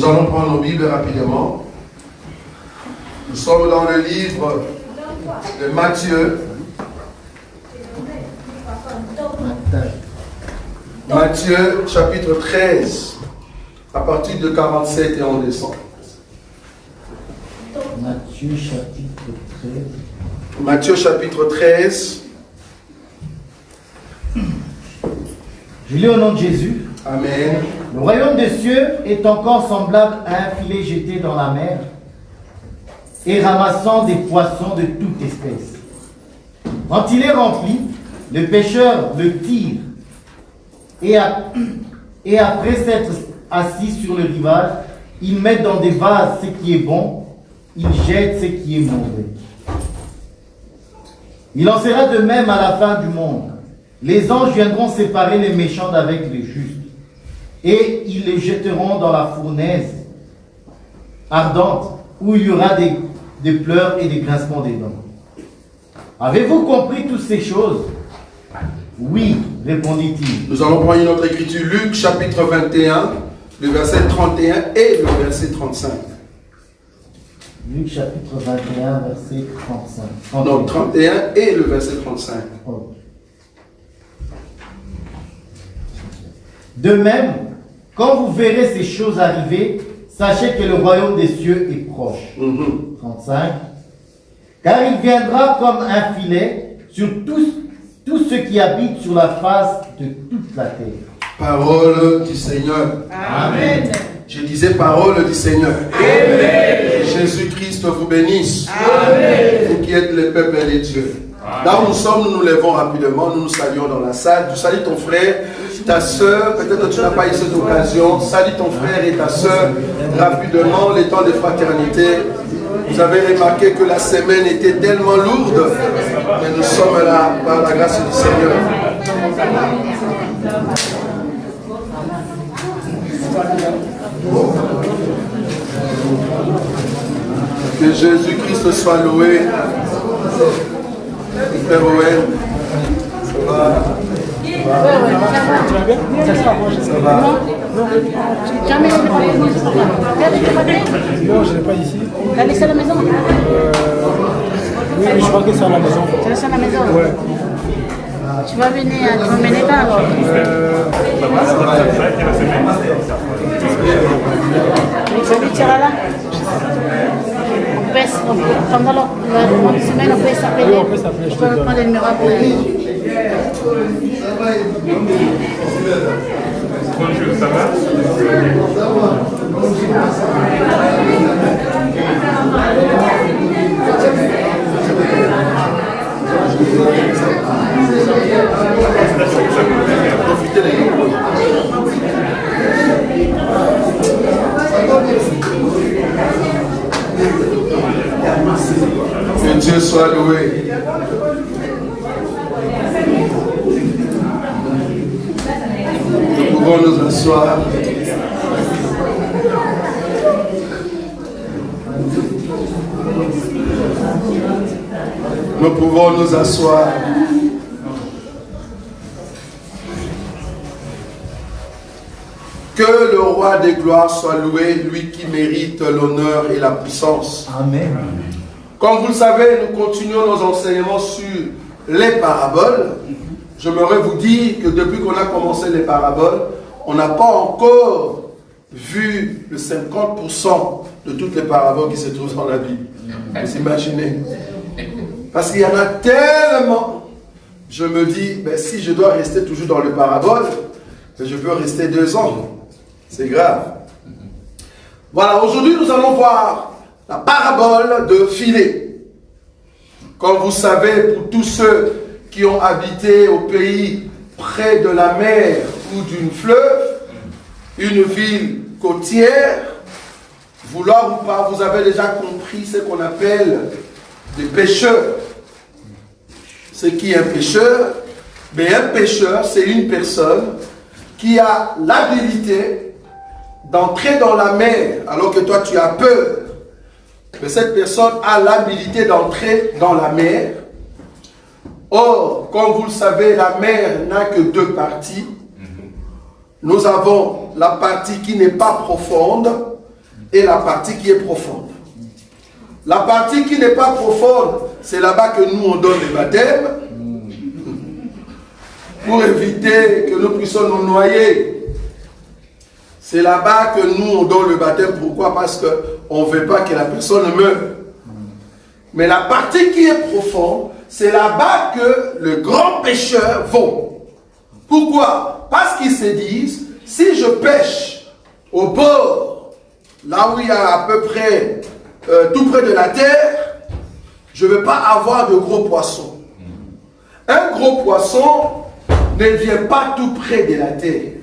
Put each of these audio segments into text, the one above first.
Nous allons prendre nos Bibles rapidement. Nous sommes dans le livre de Matthieu. Matthieu chapitre 13, à partir de 47 et on descend. Matthieu chapitre 13. Matthieu chapitre 13. Je lis au nom de Jésus. Amen. Le royaume des cieux est encore semblable à un filet jeté dans la mer et ramassant des poissons de toute espèce. Quand il est rempli, le pêcheur le tire et après s'être assis sur le rivage, il met dans des vases ce qui est bon, il jette ce qui est mauvais. Il en sera de même à la fin du monde. Les anges viendront séparer les méchants d'avec les justes, et ils les jetteront dans la fournaise ardente, où il y aura des pleurs et des grincements des dents. Avez-vous compris toutes ces choses? Oui, répondit-il. Nous allons prendre une autre écriture, Luc chapitre 21, le verset 31 et le verset 35. Luc chapitre 21, verset 35. Non, 31 et le verset 35. Oh. De même, quand vous verrez ces choses arriver, sachez que le royaume des cieux est proche. 35. Car il viendra comme un filet sur tous ceux qui habitent sur la face de toute la terre. Parole du Seigneur. Amen. Je disais parole du Seigneur. Amen. Jésus-Christ vous bénisse. Amen. Vous qui êtes le peuple de Dieu. Là où nous sommes, nous nous levons rapidement, nous nous saluons dans la salle. Tu salues ton frère, ta soeur, peut-être que tu n'as pas eu cette occasion. Salue ton frère et ta soeur rapidement, les temps de fraternité. Vous avez remarqué que la semaine était tellement lourde, mais nous sommes là par la grâce du Seigneur. Que Jésus-Christ soit loué. Frère Owen, ça va? Tu vas bien? Ça va? Non. Jamais je l'ai pas ici. Non, je ne l'ai pas ici. Tu l'as laissé à la maison? Oui, je crois que c'est à la maison. Tu l'as laissé à la maison? Ouais. Tu vas venir à t'emmener là alors? Tu veux tirer là? Pendant la semaine, on peut s'appeler. Oui, on peut s'appeler, je te On peut donne. prendre le numéro après. Bonjour, ça va? Que Dieu soit loué. Nous pouvons nous asseoir. Nous pouvons nous asseoir. Que le roi des gloires soit loué, lui qui mérite l'honneur et la puissance. Amen. Comme vous le savez, nous continuons nos enseignements sur les paraboles. J'aimerais vous dire que depuis qu'on a commencé les paraboles, on n'a pas encore vu le 50% de toutes les paraboles qui se trouvent dans la Bible. Vous imaginez? Parce qu'il y en a tellement. Je me dis, ben, si je dois rester toujours dans les paraboles, ben, je peux rester 2 ans. C'est grave. Voilà, aujourd'hui nous allons voir la parabole de Philet. Comme vous savez, pour tous ceux qui ont habité au pays près de la mer ou d'une fleuve, une ville côtière, vouloir ou pas, vous avez déjà compris ce qu'on appelle des pêcheurs. Ce qui est un pêcheur? Mais un pêcheur, c'est une personne qui a l'habilité d'entrer dans la mer alors que toi tu as peur. Mais cette personne a l'habilité d'entrer dans la mer. Or, comme vous le savez, la mer n'a que 2 parties. Nous avons la partie qui n'est pas profonde et la partie qui est profonde. La partie qui n'est pas profonde, c'est là-bas que nous on donne les baptêmes pour éviter que nous puissions nous noyer. C'est là-bas que nous on donne le baptême. Pourquoi? Parce qu'on ne veut pas que la personne meure. Mais la partie qui est profonde, c'est là-bas que le grand pécheur vont. Pourquoi? Parce qu'ils se disent, si je pêche au bord, là où il y a à peu près, tout près de la terre, je ne veux pas avoir de gros poissons. Un gros poisson ne vient pas tout près de la terre.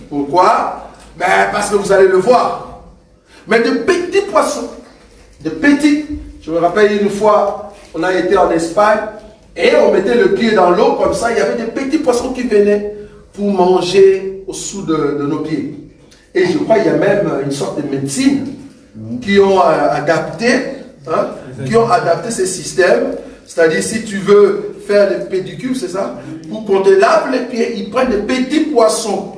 Pourquoi? Ben, parce que vous allez le voir. Mais de petits poissons, de petits, je me rappelle une fois, on a été en Espagne, et on mettait le pied dans l'eau, comme ça, il y avait des petits poissons qui venaient pour manger au-dessous de nos pieds. Et je crois qu'il y a même une sorte de médecine qui ont adapté, ces systèmes. C'est-à-dire, si tu veux faire des pédicures, c'est ça, pour qu'on te lave les pieds, ils prennent des petits poissons.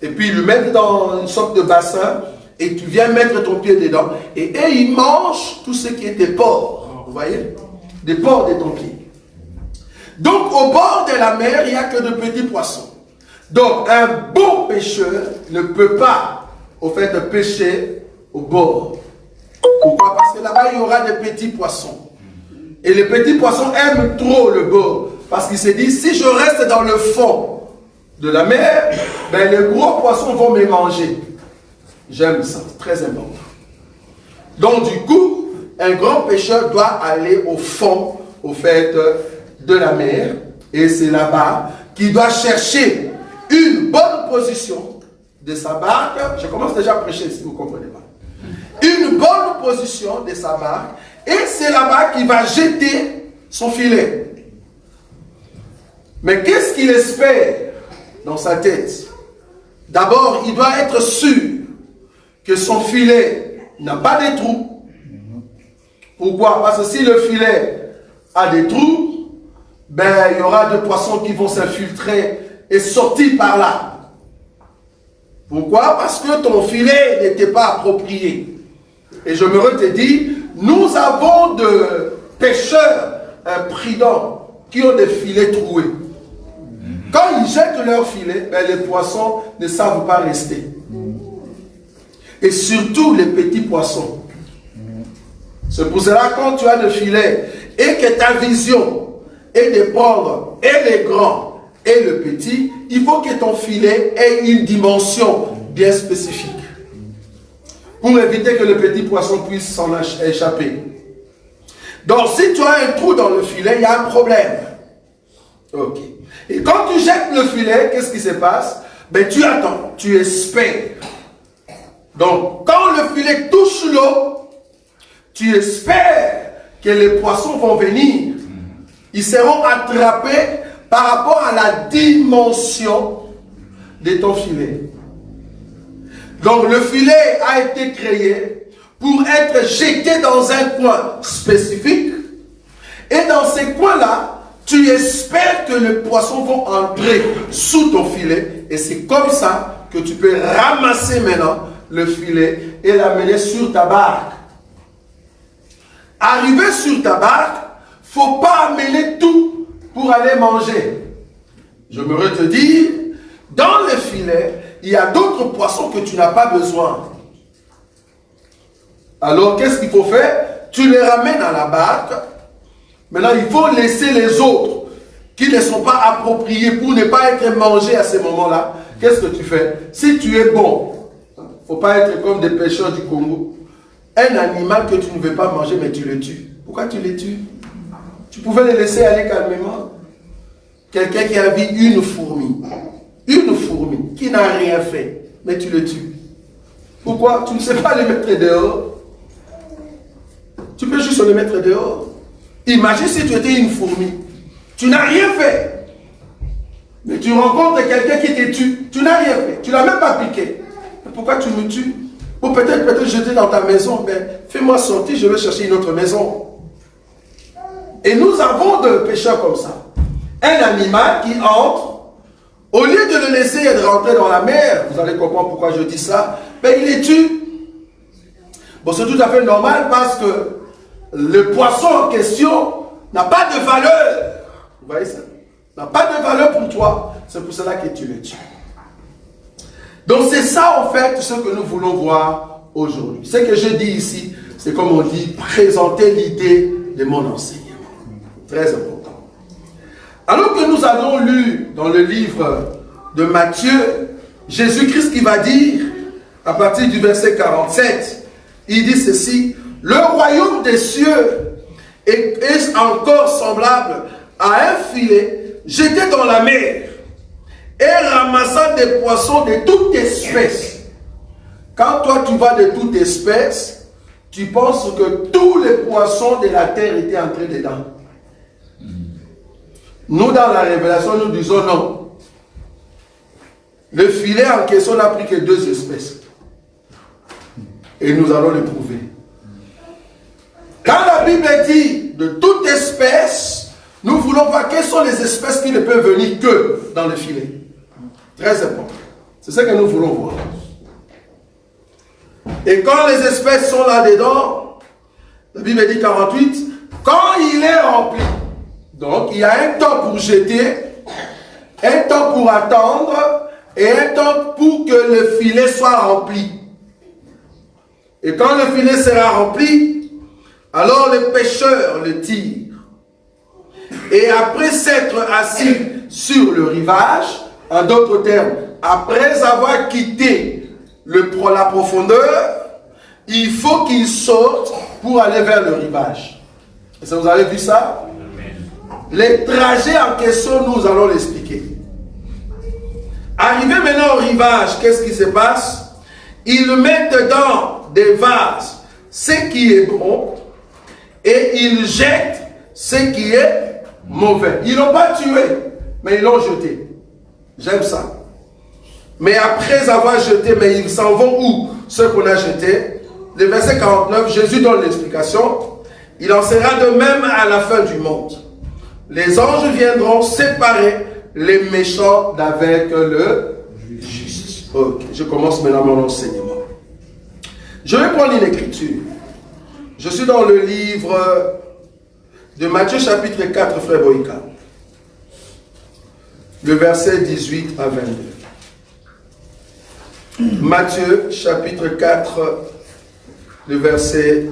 Et puis, ils le mettent dans une sorte de bassin, et tu viens mettre ton pied dedans. Et eux, ils mangent tout ce qui est des pores. Vous voyez? Des pores de ton pied. Donc, au bord de la mer, il n'y a que de petits poissons. Donc, un bon pêcheur ne peut pas, au fait, pêcher au bord. Pourquoi? Parce que là-bas, il y aura des petits poissons. Et les petits poissons aiment trop le bord. Parce qu'ils se disent, si je reste dans le fond de la mer, ben, les gros poissons vont me manger. J'aime ça, c'est très important. Donc, du coup, un grand pêcheur doit aller au fond, au fait, de la mer. Et c'est là-bas qu'il doit chercher une bonne position de sa barque. Je commence déjà à prêcher si vous ne comprenez pas. Une bonne position de sa barque. Et c'est là-bas qu'il va jeter son filet. Mais qu'est-ce qu'il espère dans sa tête? D'abord, il doit être sûr que son filet n'a pas de trous. Pourquoi? Parce que si le filet a des trous, ben, il y aura des poissons qui vont s'infiltrer et sortir par là. Pourquoi? Parce que ton filet n'était pas approprié. Et je me te dis, nous avons de pêcheurs imprudents qui ont des filets troués. Quand ils jettent leur filet, ben, les poissons ne savent pas rester. Et surtout les petits poissons. C'est pour cela quand tu as le filet et que ta vision est de prendre et les grands et le petit, il faut que ton filet ait une dimension bien spécifique pour éviter que le petit poisson puisse s'en échapper. Donc si tu as un trou dans le filet, il y a un problème. Ok. Et quand tu jettes le filet, qu'est-ce qui se passe? Ben, tu attends, tu espères. Donc, quand le filet touche l'eau, tu espères que les poissons vont venir. Ils seront attrapés par rapport à la dimension de ton filet. Donc, le filet a été créé pour être jeté dans un coin spécifique. Et dans ces coins-là, tu espères que les poissons vont entrer sous ton filet. Et c'est comme ça que tu peux ramasser maintenant le filet et l'amener sur ta barque. Arrivé sur ta barque, il ne faut pas amener tout pour aller manger. Je me te dire, dans le filet, il y a d'autres poissons que tu n'as pas besoin. Alors, qu'est-ce qu'il faut faire? Tu les ramènes à la barque. Maintenant, il faut laisser les autres qui ne sont pas appropriés pour ne pas être mangés à ce moment-là. Qu'est-ce que tu fais? Si tu es bon, il ne faut pas être comme des pêcheurs du Congo. Un animal que tu ne veux pas manger, mais tu le tues. Pourquoi tu le tues? Tu pouvais le laisser aller calmement. Quelqu'un qui a vu une fourmi qui n'a rien fait, mais tu le tues. Pourquoi? Tu ne sais pas le mettre dehors. Tu peux juste le mettre dehors. Imagine si tu étais une fourmi. Tu n'as rien fait. Mais tu rencontres quelqu'un qui te tue. Tu n'as rien fait. Tu ne l'as même pas piqué. Mais pourquoi tu me tues? Ou peut-être jeter dans ta maison. Ben, fais-moi sortir, je vais chercher une autre maison. Et nous avons de pêcheurs comme ça. Un animal qui entre, au lieu de le laisser rentrer dans la mer, vous allez comprendre pourquoi je dis ça, ben il les tue. Bon, c'est tout à fait normal parce que le poisson en question n'a pas de valeur. Vous voyez ça? N'a pas de valeur pour toi. C'est pour cela que tu le tues. Donc c'est ça en fait ce que nous voulons voir aujourd'hui. Ce que je dis ici, c'est comme on dit, présenter l'idée de mon enseignement. Très important. Alors que nous avons lu dans le livre de Matthieu, Jésus-Christ qui va dire, à partir du verset 47, il dit ceci: le royaume des cieux est encore semblable à un filet jeté dans la mer et ramassant des poissons de toute espèce. Quand toi tu vois de toute espèce, tu penses que tous les poissons de la terre étaient entrés dedans. Nous, dans la révélation, nous disons non. Le filet en question n'a pris que 2 espèces. Et nous allons le prouver. Quand la Bible dit de toute espèce, nous voulons voir quelles sont les espèces qui ne peuvent venir que dans le filet. Très important. C'est ce que nous voulons voir. Et quand les espèces sont là-dedans, la Bible dit 48, quand il est rempli, donc il y a un temps pour jeter, un temps pour attendre et un temps pour que le filet soit rempli. Et quand le filet sera rempli, alors le pêcheur le tire. Et après s'être assis sur le rivage, en d'autres termes, après avoir quitté la profondeur, il faut qu'il sorte pour aller vers le rivage. Et ça, vous avez vu ça? Les trajets en question, nous allons l'expliquer. Arrivé maintenant au rivage, qu'est-ce qui se passe? Ils mettent dans des vases ce qui est bon et ils jettent ce qui est mauvais. Ils n'ont pas tué, mais ils l'ont jeté. J'aime ça. Mais après avoir jeté, mais ils s'en vont où? Ce qu'on a jeté. Le verset 49, Jésus donne l'explication. Il en sera de même à la fin du monde. Les anges viendront séparer les méchants d'avec le juste. Ok, je commence maintenant mon enseignement. Je vais prendre une écriture. Je suis dans le livre de Matthieu chapitre 4, frère Boïka. Le verset 18 à 22. Matthieu chapitre 4, le verset...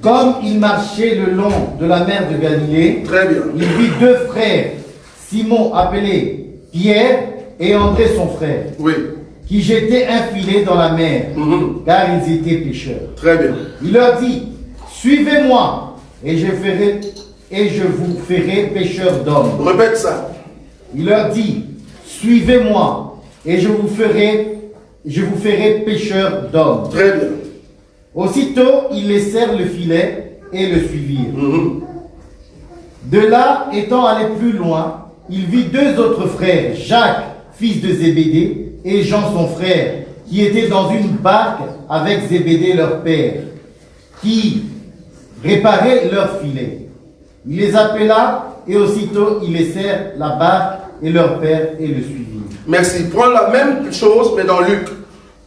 Comme il marchait le long de la mer de Galilée, Très bien. il vit 2 frères, Simon appelé Pierre et André son frère, Oui. qui jetaient un filet dans la mer, car ils étaient pêcheurs. Très bien. Il leur dit: suivez-moi, et je vous ferai pêcheurs d'hommes. Répète ça. Il leur dit: suivez-moi, et je vous ferai pêcheurs d'hommes. Très bien. Aussitôt, ils laissèrent le filet et le suivirent. De là, étant allé plus loin, il vit 2 autres frères, Jacques, fils de Zébédée, et Jean son frère, qui étaient dans une barque avec Zébédée leur père, qui réparaient leur filet. Il les appela, et aussitôt ils laissèrent la barque et leur père et le suivirent. Merci. Prends la même chose, mais dans Luc.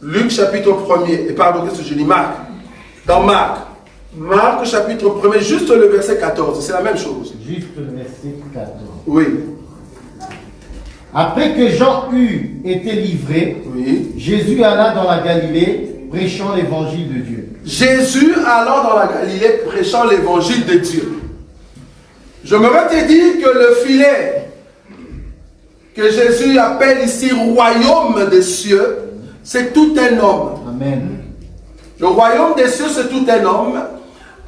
Luc chapitre 1er. Et pardon, qu'est-ce que je dis? Marc. Dans Marc. Marc chapitre 1er, juste le verset 14. C'est la même chose. Juste le verset 14. Oui. Après que Jean eut été livré, Oui. Jésus alla dans la Galilée, prêchant l'évangile de Dieu. Jésus allant dans la Galilée, prêchant l'évangile de Dieu. Je me te dire que le filet que Jésus appelle ici royaume des cieux, c'est tout un homme. Amen. Le royaume des cieux, c'est tout un homme.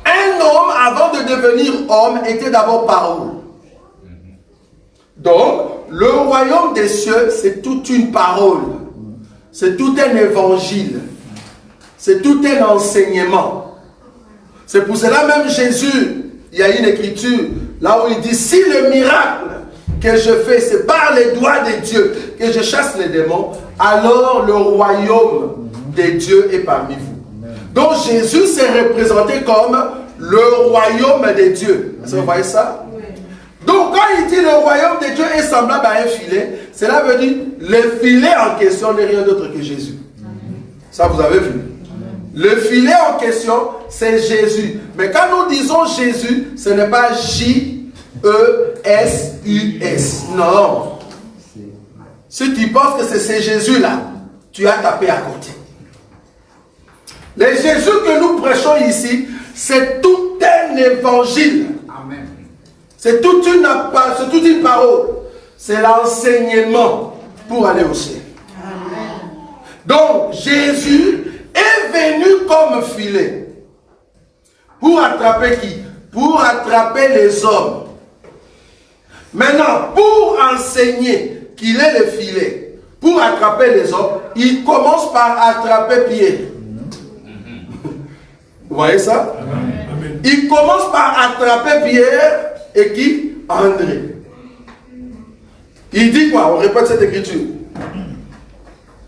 Un homme, avant de devenir homme, était d'abord parole. Donc, le royaume des cieux, c'est toute une parole. C'est tout un évangile. C'est tout un enseignement. C'est pour cela même Jésus, il y a une écriture, là où il dit, si le miracle que je fais, c'est par les doigts de Dieu que je chasse les démons, alors le royaume de Dieu est parmi vous. Donc Jésus s'est représenté comme le royaume de Dieu. Est-ce que vous voyez ça? Donc quand il dit le royaume de Dieu est semblable à un filet, cela veut dire le filet en question n'est rien d'autre que Jésus. Ça vous avez vu? Le filet en question, c'est Jésus. Mais quand nous disons Jésus, ce n'est pas J-E-S-U-S. Non. Si tu penses que c'est ce Jésus-là, tu as tapé à côté. Le Jésus que nous prêchons ici, c'est tout un évangile. Amen. C'est toute une parole. C'est l'enseignement pour aller au ciel. Amen. Donc, Jésus est venu comme filet. Pour attraper qui? Pour attraper les hommes. Maintenant, pour enseigner qu'il est le filet, pour attraper les hommes, il commence par attraper Pierre. Vous voyez ça? Amen. Il commence par attraper Pierre et qui? André. Il dit quoi? On répète cette écriture.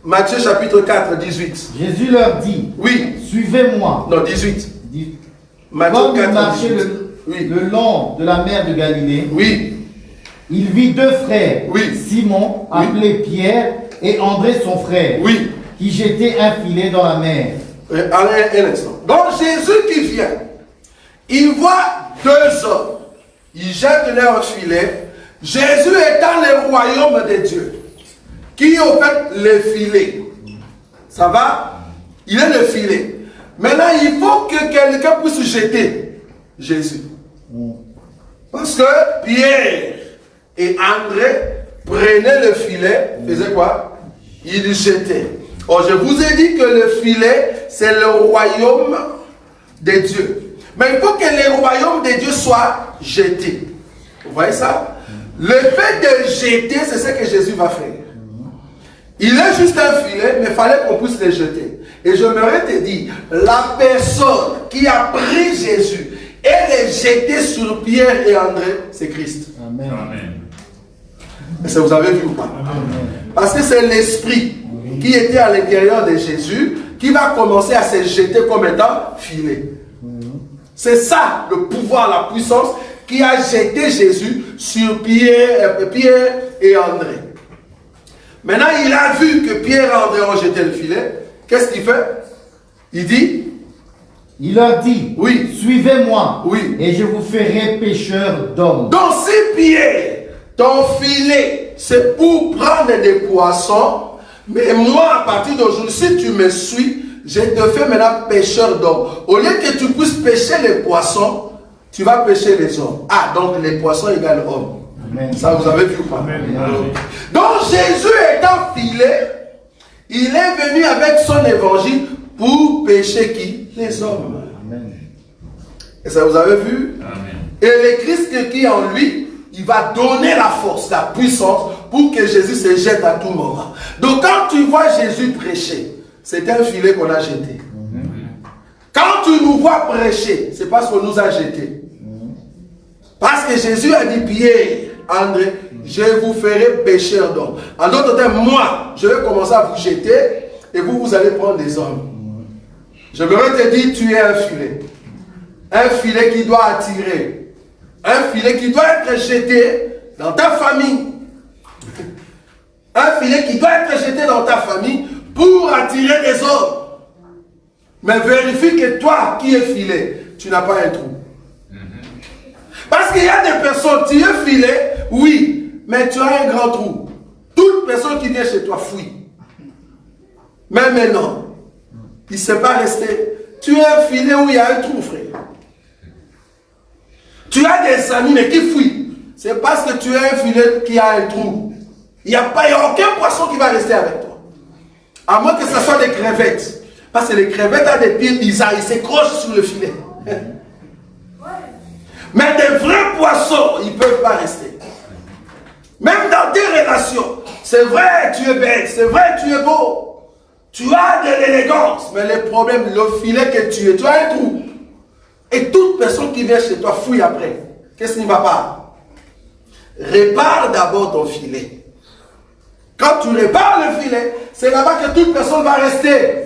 Matthieu chapitre 4, 18. Jésus leur dit, Oui. suivez-moi. Non, 18. Matthieu Matthieu 4, marchait 18. le long de la mer de Galilée. Oui. Il vit deux frères, Oui. Simon, Oui. appelé Pierre, et André son frère, Oui. qui jetaient un filet dans la mer. Un instant. Donc Jésus qui vient, il voit deux hommes. Il jette leur filet. Jésus est dans le royaume de Dieu. Qui est au fait le filet. Ça va? Il est le filet. Maintenant, il faut que quelqu'un puisse jeter Jésus. Parce que Pierre et André prenaient le filet, faisaient quoi? Ils jetaient. Or, je vous ai dit que le filet, c'est le royaume de Dieu. Mais il faut que le royaume de Dieu soit jeté. Vous voyez ça? Le fait de jeter, c'est ce que Jésus va faire. Il est juste un filet, mais il fallait qu'on puisse le jeter. Et j'aimerais te dire, la personne qui a pris Jésus et l'a jeté sur Pierre et André, c'est Christ. Amen. Amen. Est-ce que vous avez vu ou pas? Parce que c'est l'esprit qui était à l'intérieur de Jésus qui va commencer à se jeter comme étant filet. C'est ça le pouvoir, la puissance qui a jeté Jésus sur Pierre et André. Maintenant, il a vu que Pierre et André ont jeté le filet. Qu'est-ce qu'il fait? Il dit, Il leur dit, oui, suivez-moi, oui, et je vous ferai pêcheurs d'hommes. donc si Pierre, ton filet, c'est pour prendre des poissons, mais moi, à partir d'aujourd'hui, si tu me suis, je te fais maintenant pêcheur d'hommes. Au lieu que tu puisses pêcher les poissons, tu vas pêcher les hommes. Ah, donc les poissons égale hommes. Amen. Ça, vous avez vu ou pas? Amen. Donc Jésus étant filet, il est venu avec son évangile pour pêcher qui? Les hommes. Amen. Et ça, vous avez vu? Amen. Et le Christ qui est en lui, il va donner la force, la puissance pour que Jésus se jette à tout moment. Donc quand tu vois Jésus prêcher, c'est un filet qu'on a jeté. Quand tu nous vois prêcher, c'est parce qu'on nous a jetés. Parce que Jésus a dit, Pierre, André, je vous ferai pêcheurs d'hommes. En d'autres termes, moi, je vais commencer à vous jeter et vous allez prendre des hommes. Je voudrais te dire, tu es un filet. Un filet qui doit attirer. Un filet qui doit être jeté dans ta famille. Un filet qui doit être jeté dans ta famille pour attirer des hommes. Mais vérifie que toi qui es filé, tu n'as pas un trou. Parce qu'il y a des personnes, tu es filé, oui, mais tu as un grand trou. Toute personne qui vient chez toi fuit. Mais maintenant, il ne s'est pas resté. Tu es un filet où il y a un trou, frère. Tu as des amis, mais qui fuient. C'est parce que tu es un filet qui a un trou. Il n'y a aucun poisson qui va rester avec toi. À moins que ce soit des crevettes. Parce que les crevettes ont des pieds bizarres, ils s'accrochent sur le filet. Mais des vrais poissons, ils ne peuvent pas rester. Même dans tes relations, c'est vrai, tu es belle, c'est vrai, tu es beau. Tu as de l'élégance, mais le problème, le filet que tu es, tu as un trou. Et toute personne qui vient chez toi fouille après. Qu'est-ce qui ne va pas? Répare d'abord ton filet. Quand tu répares le filet, c'est là-bas que toute personne va rester.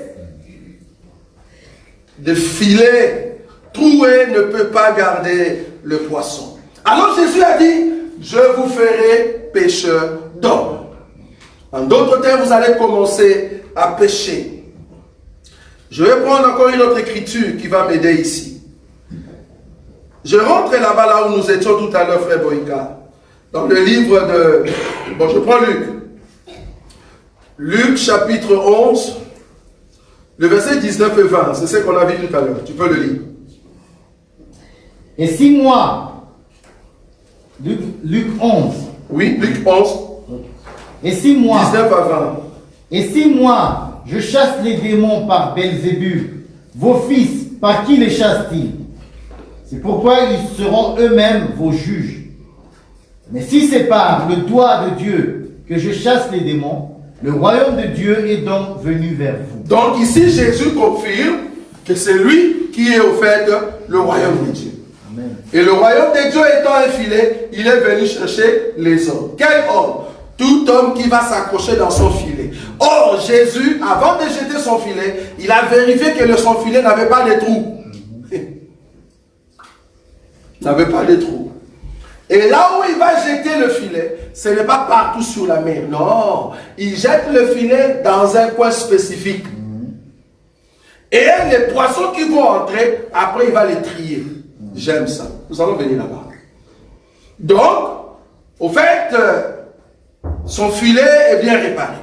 Le filet troué ne peut pas garder le poisson. Alors Jésus a dit, je vous ferai pêcheurs d'hommes. En d'autres termes, vous allez commencer à pêcher. Je vais prendre encore une autre écriture qui va m'aider ici. Je rentre là-bas, là où nous étions tout à l'heure, frère Boïka. Dans le livre de... Bon, je prends Luc. Luc, chapitre 11, le verset 19 et 20. C'est ce qu'on a vu tout à l'heure. Tu peux le lire. Et si moi, Luc 11. Oui, Luc 11. Et si moi, 19 à 20. Et si moi, je chasse les démons par Belzébul, vos fils, par qui les chassent-ils? C'est pourquoi ils seront eux-mêmes vos juges. Mais si c'est par le doigt de Dieu que je chasse les démons, le royaume de Dieu est donc venu vers vous. Donc ici, Jésus confirme que c'est lui qui est au fait le royaume de Dieu. Amen. Et le royaume de Dieu étant un filet, il est venu chercher les hommes. Quel homme? Tout homme qui va s'accrocher dans son filet. Or, Jésus, avant de jeter son filet, il a vérifié que son filet n'avait pas de trous. N'avait pas de trous. Et là où il va jeter le filet, ce n'est pas partout sur la mer. Non, il jette le filet dans un coin spécifique. Et les poissons qui vont entrer, après il va les trier. J'aime ça. Nous allons venir là-bas. Donc, au fait, son filet est bien réparé.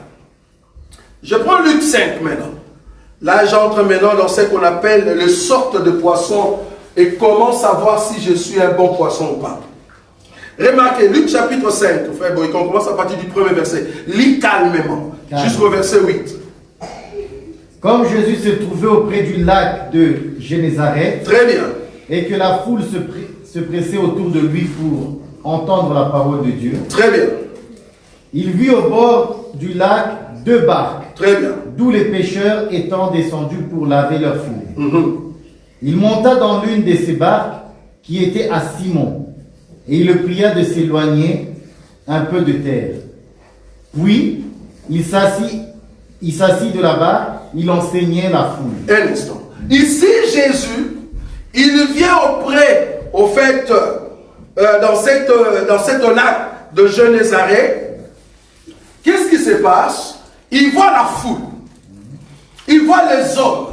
Je prends Luc 5 maintenant. Là, j'entre maintenant dans ce qu'on appelle les sortes de poissons et comment savoir si je suis un bon poisson ou pas. Remarquez, Luc chapitre 5, frère Boïka, on commence à partir du premier verset. Lis calmement, jusqu'au verset 8. Comme Jésus se trouvait auprès du lac de Génézareth, Très bien. et que la foule se pressait autour de lui pour entendre la parole de Dieu, Très bien. il vit au bord du lac 2 barques, Très bien. d'où les pêcheurs étant descendus pour laver leurs filets. Mhm. Il monta dans l'une de ces barques qui était à Simon, et il le pria de s'éloigner un peu de terre. Puis, il s'assit de la barque, il enseignait la foule. Un instant. Ici, Jésus, il vient auprès, au fait, dans cette lac de Génézareth. Qu'est-ce qui se passe? Il voit la foule. Il voit les hommes.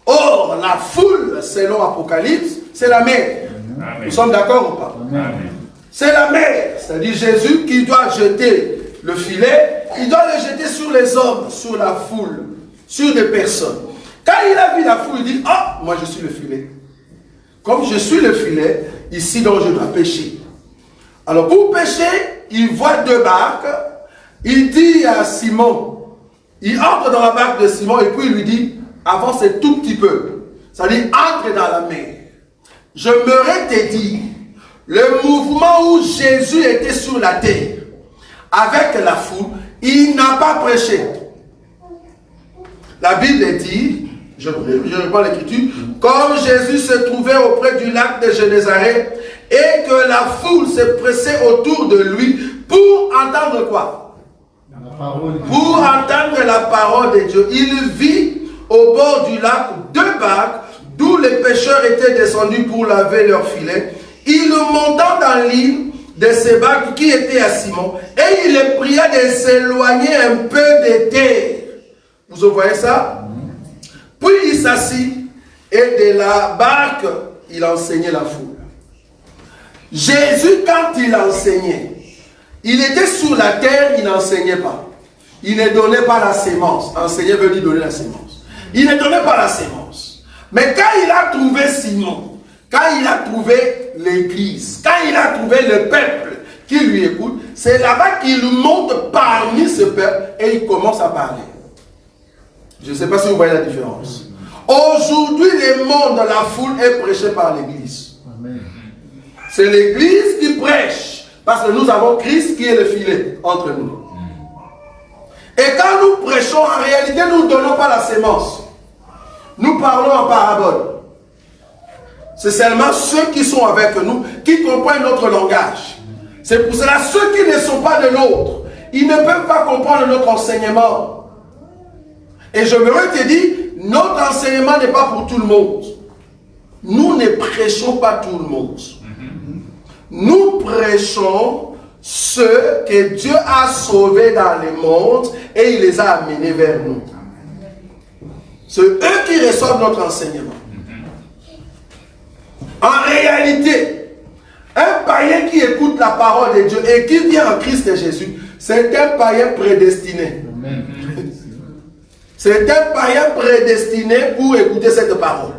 Or, la foule, selon Apocalypse, c'est la mer. Amen. Nous sommes d'accord ou pas? Amen. C'est la mer. C'est-à-dire Jésus qui doit jeter le filet, il doit le jeter sur les hommes, sur la foule, sur des personnes. Quand il a vu la foule, il dit, ah, moi je suis le filet. Comme je suis le filet, ici donc je dois pêcher. Alors pour pêcher, il voit 2 barques. Il dit à Simon, il entre dans la barque de Simon et puis il lui dit, avance un tout petit peu. C'est-à-dire, entre dans la mer. Je m'aurais te dit, le mouvement où Jésus était sur la terre, avec la foule, il n'a pas prêché. La Bible dit, je reprends l'écriture, comme Jésus se trouvait auprès du lac de Génézareth et que la foule se pressait autour de lui pour entendre quoi? La parole de Dieu. Pour entendre la parole de Dieu. Il vit au bord du lac 2 barques d'où les pêcheurs étaient descendus pour laver leurs filets. Il monta dans l'île de ces barques qui étaient à Simon et il les pria de s'éloigner un peu de terre. Vous voyez ça? Puis il s'assit et de la barque, il enseignait la foule. Jésus, quand il enseignait, il était sur la terre, il n'enseignait pas. Il ne donnait pas la sémence. Enseigner veut dire donner la sémence. Il ne donnait pas la sémence. Mais quand il a trouvé Simon, quand il a trouvé l'église, quand il a trouvé le peuple qui lui écoute, c'est là-bas qu'il monte parmi ce peuple et il commence à parler. Je ne sais pas si vous voyez la différence. Aujourd'hui, le monde de la foule est prêché par l'église. C'est l'église qui prêche. Parce que nous avons Christ qui est le filet entre nous. Et quand nous prêchons, en réalité, nous ne donnons pas la sémence. Nous parlons en parabole. C'est seulement ceux qui sont avec nous qui comprennent notre langage. C'est pour cela ceux qui ne sont pas de l'autre, ils ne peuvent pas comprendre notre enseignement. Et je me te dire, notre enseignement n'est pas pour tout le monde. Nous ne prêchons pas tout le monde. Nous prêchons ceux que Dieu a sauvés dans le monde et il les a amenés vers nous. C'est eux qui reçoivent notre enseignement. En réalité, un païen qui écoute la parole de Dieu et qui vient en Christ Jésus, c'est un païen prédestiné. C'est un païen prédestiné pour écouter cette parole.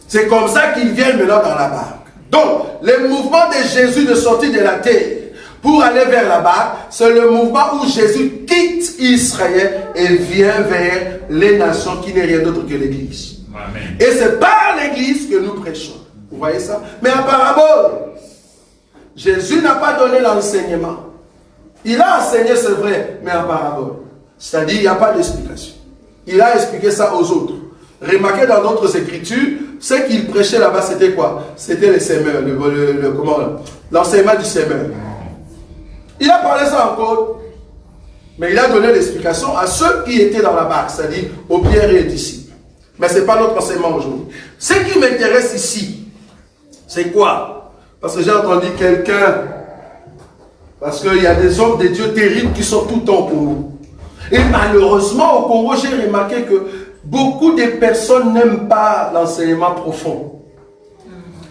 C'est comme ça qu'ils viennent maintenant dans la barque. Donc, le mouvement de Jésus de sortir de la terre pour aller vers la barque, c'est le mouvement où Jésus quitte Israël et vient vers les nations qui n'est rien d'autre que l'Église. Et c'est par l'Église que nous prêchons. Vous voyez ça? Mais en parabole, Jésus n'a pas donné l'enseignement. Il a enseigné, c'est vrai, mais en parabole. C'est-à-dire, il n'y a pas d'explication. Il a expliqué ça aux autres. Remarquez dans d'autres écritures, ce qu'il prêchait là-bas, c'était quoi? C'était les semeurs, l'enseignement du semeur. Il a parlé ça encore, mais il a donné l'explication à ceux qui étaient dans la barque, c'est-à-dire aux Pierre et aux disciples. Mais ce n'est pas notre enseignement aujourd'hui. Ce qui m'intéresse ici, c'est quoi? Parce que j'ai entendu quelqu'un, parce qu'il y a des hommes de Dieu terribles qui sont tout le temps au Congo. Et malheureusement, au Congo, j'ai remarqué que beaucoup de personnes n'aiment pas l'enseignement profond.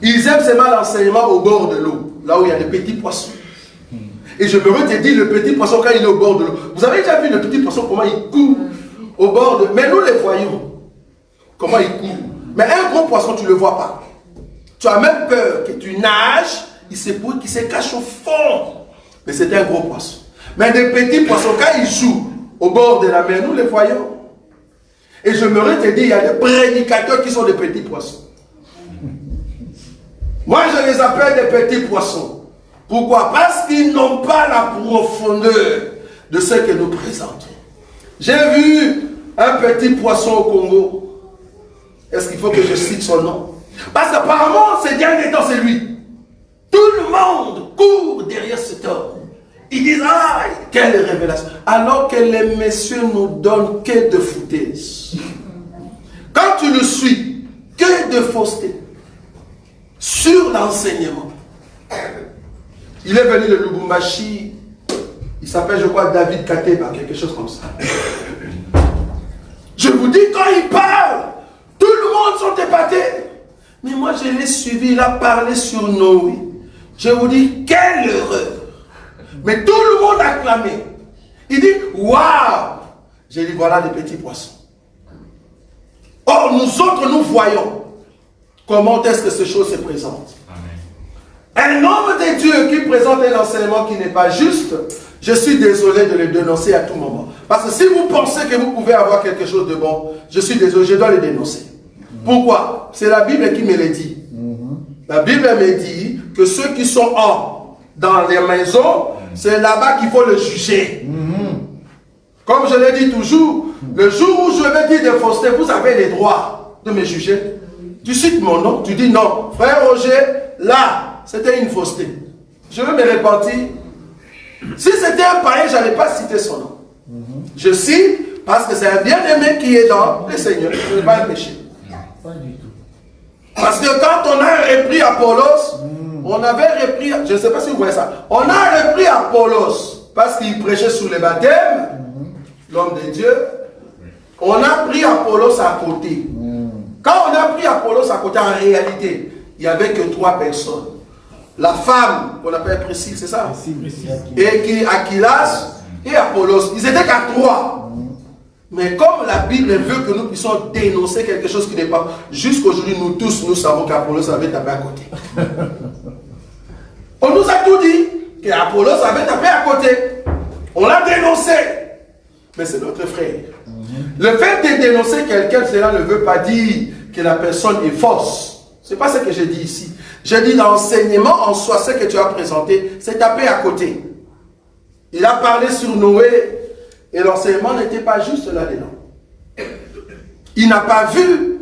Ils aiment seulement l'enseignement au bord de l'eau, là où il y a des petits poissons. Et je me redis, le petit poisson, quand il est au bord de l'eau, vous avez déjà vu le petit poisson, comment il court au bord de... Mais nous les voyons, comment il court. Mais un gros poisson, tu ne le vois pas. Tu as même peur que tu nages, il se pourrit, qu'il se cache au fond. Mais c'est un gros poisson. Mais des petits poissons, quand ils jouent au bord de la mer, nous les voyons. Et je me redis, il y a des prédicateurs qui sont des petits poissons. Moi, je les appelle des petits poissons. Pourquoi? Parce qu'ils n'ont pas la profondeur de ce que nous présentons. J'ai vu un petit poisson au Congo. Est-ce qu'il faut que je cite son nom? Parce qu'apparemment, ces derniers temps, c'est lui. Tout le monde court derrière cet homme. Ils disent, ah, quelle révélation. Alors que les messieurs nous donnent que de foutaises. Quand tu le suis, que de fausseté. Sur l'enseignement. Il est venu de Lubumbashi. Il s'appelle, je crois, David Kateba, quelque chose comme ça. Je vous dis, quand il parle, tout le monde sont épatés. Mais moi, je l'ai suivi, il a parlé sur Noé. Je vous dis, quelle erreur. Mais tout le monde a clamé. Il dit, waouh. J'ai dit, voilà les petits poissons. Or, nous autres, nous voyons comment est-ce que ces choses se présentent. Un homme de Dieu qui présente un enseignement qui n'est pas juste, je suis désolé de le dénoncer à tout moment. Parce que si vous pensez que vous pouvez avoir quelque chose de bon, je suis désolé, je dois le dénoncer. Pourquoi? C'est la Bible qui me le dit. La Bible me dit que ceux qui sont dans les maisons, c'est là-bas qu'il faut le juger. Comme je l'ai dit toujours, le jour où je vais dire de fausseté, vous avez les droits de me juger. Tu cites mon nom, tu dis non. Frère Roger, là, c'était une fausseté. Je veux me repentir. Si c'était un païen, je n'allais pas citer son nom. Je cite parce que c'est un bien-aimé qui est dans le Seigneur. Ce n'est pas un péché. Pas du tout. Parce que quand on a repris Apollos, on avait repris, je ne sais pas si vous voyez ça, on a repris Apollos parce qu'il prêchait sur les baptêmes, l'homme de Dieu. On a pris Apollos à côté. Quand on a pris Apollos à côté, en réalité, il n'y avait que 3 personnes. La femme, qu'on appelle Priscille, c'est ça? Et Aquilas et Apollos. Ils étaient qu'à 3. Mais comme la Bible veut que nous puissions dénoncer quelque chose qui n'est pas... Jusqu'aujourd'hui, nous tous, nous savons qu'Apollos avait tapé à côté. On nous a tout dit qu'Apollos avait tapé à côté. On l'a dénoncé. Mais c'est notre frère. Le fait de dénoncer quelqu'un, cela ne veut pas dire que la personne est fausse. Ce n'est pas ce que j'ai dit ici. J'ai dit l'enseignement en soi, ce que tu as présenté, c'est tapé à côté. Il a parlé sur Noé et l'enseignement n'était pas juste là-dedans. Il n'a pas vu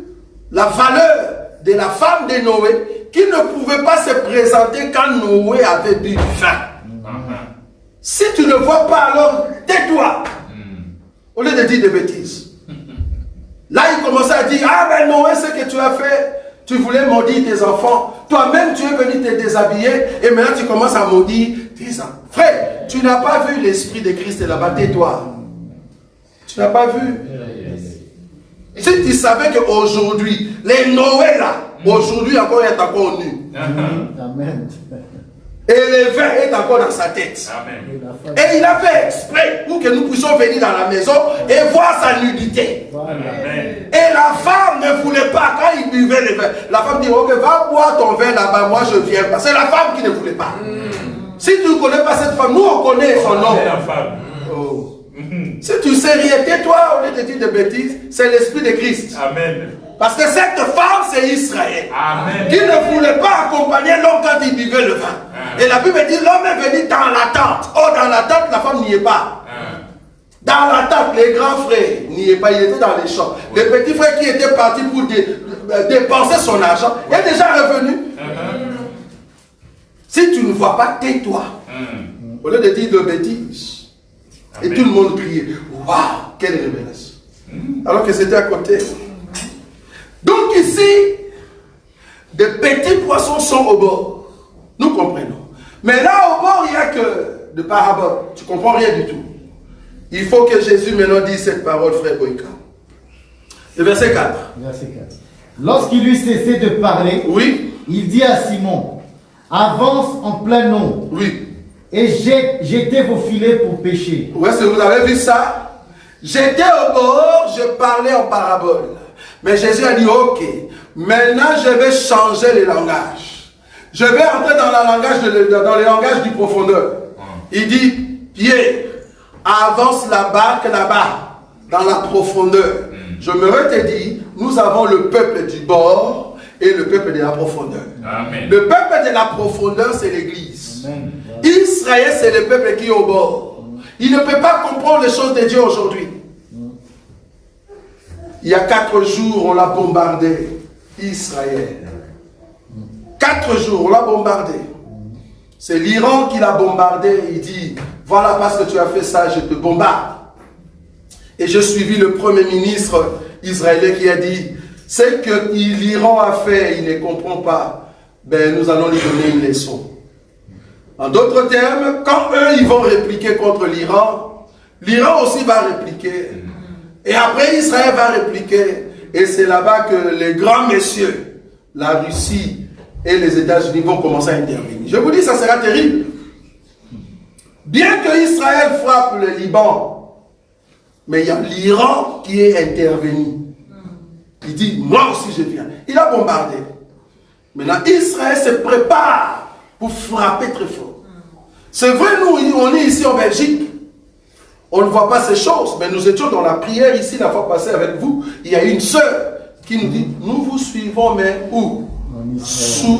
la valeur de la femme de Noé qui ne pouvait pas se présenter quand Noé avait bu du vin. Si tu ne vois pas, alors tais-toi. Au lieu de dire des bêtises. Là, il commençait à dire, ah ben Noé, ce que tu as fait, tu voulais maudire tes enfants. Toi-même, tu es venu te déshabiller et maintenant tu commences à maudire tes enfants. Frère, tu n'as pas vu l'esprit de Christ là-bas, tais-toi. Tu n'as pas vu? Si tu savais qu'aujourd'hui, les Noël là, aujourd'hui encore il est encore nu. Amen. Et le vin est encore dans sa tête. Amen. Et il a fait exprès pour que nous puissions venir dans la maison et voir sa nudité. Amen. Et la femme ne voulait pas, quand il buvait le vin, la femme dit, ok, va boire ton vin là-bas, moi je viens pas. C'est la femme qui ne voulait pas. Si tu ne connais pas cette femme, nous on connaît son nom. C'est la femme. Oh. Si tu sais rien, tais-toi au lieu de dire des bêtises, c'est l'esprit de Christ. Amen. Parce que cette femme, c'est Israël. Amen. Qui ne voulait pas accompagner l'homme quand il buvait le vin. Et la Bible dit, l'homme est venu dans la tente. Oh, dans la tente, la femme n'y est pas. Dans la tente, les grands frères n'y est pas. Il était dans les champs. Le petit frère qui était parti pour dépenser son argent, il est déjà revenu. Si tu ne vois pas, tais-toi. Au lieu de dire de bêtises. Et tout le monde criait. Waouh, quelle révélation. Alors que c'était à côté. Donc ici, des petits poissons sont au bord. Nous comprenons. Mais là au bord, il n'y a que de paraboles. Tu ne comprends rien du tout. Il faut que Jésus maintenant dise cette parole, frère Boïka. Le verset 4. Verset 4. Lorsqu'il eut cessé de parler, Oui. il dit à Simon, avance en plein eau Oui. et jetez vos filets pour pêcher. Où est-ce que vous avez vu ça? J'étais au bord, je parlais en parabole. Mais Jésus a dit, ok, maintenant je vais changer le langage. Je vais entrer dans le langage du profondeur. Il dit, Pierre, avance la barque là-bas, dans la profondeur. Je me te dire, nous avons le peuple du bord et le peuple de la profondeur. Amen. Le peuple de la profondeur, c'est l'église. Israël, c'est le peuple qui est au bord. Il ne peut pas comprendre les choses de Dieu aujourd'hui. Il y a 4 jours, on l'a bombardé. Israël. 4 jours, on l'a bombardé. C'est l'Iran qui l'a bombardé. Il dit, voilà parce que tu as fait ça, je te bombarde. Et j'ai suivi le premier ministre israélien qui a dit, ce que l'Iran a fait, il ne comprend pas. Ben, nous allons lui donner une leçon. En d'autres termes, quand eux, ils vont répliquer contre l'Iran, l'Iran aussi va répliquer. Et après, Israël va répliquer. Et c'est là-bas que les grands messieurs, la Russie et les États-Unis vont commencer à intervenir. Je vous dis, ça sera terrible. Bien que Israël frappe le Liban, mais il y a l'Iran qui est intervenu. Il dit, moi aussi je viens. Il a bombardé. Maintenant, Israël se prépare pour frapper très fort. C'est vrai, nous, on est ici en Belgique. On ne voit pas ces choses, mais nous étions dans la prière ici la fois passée avec vous. Il y a une sœur qui nous dit, nous vous suivons, mais où?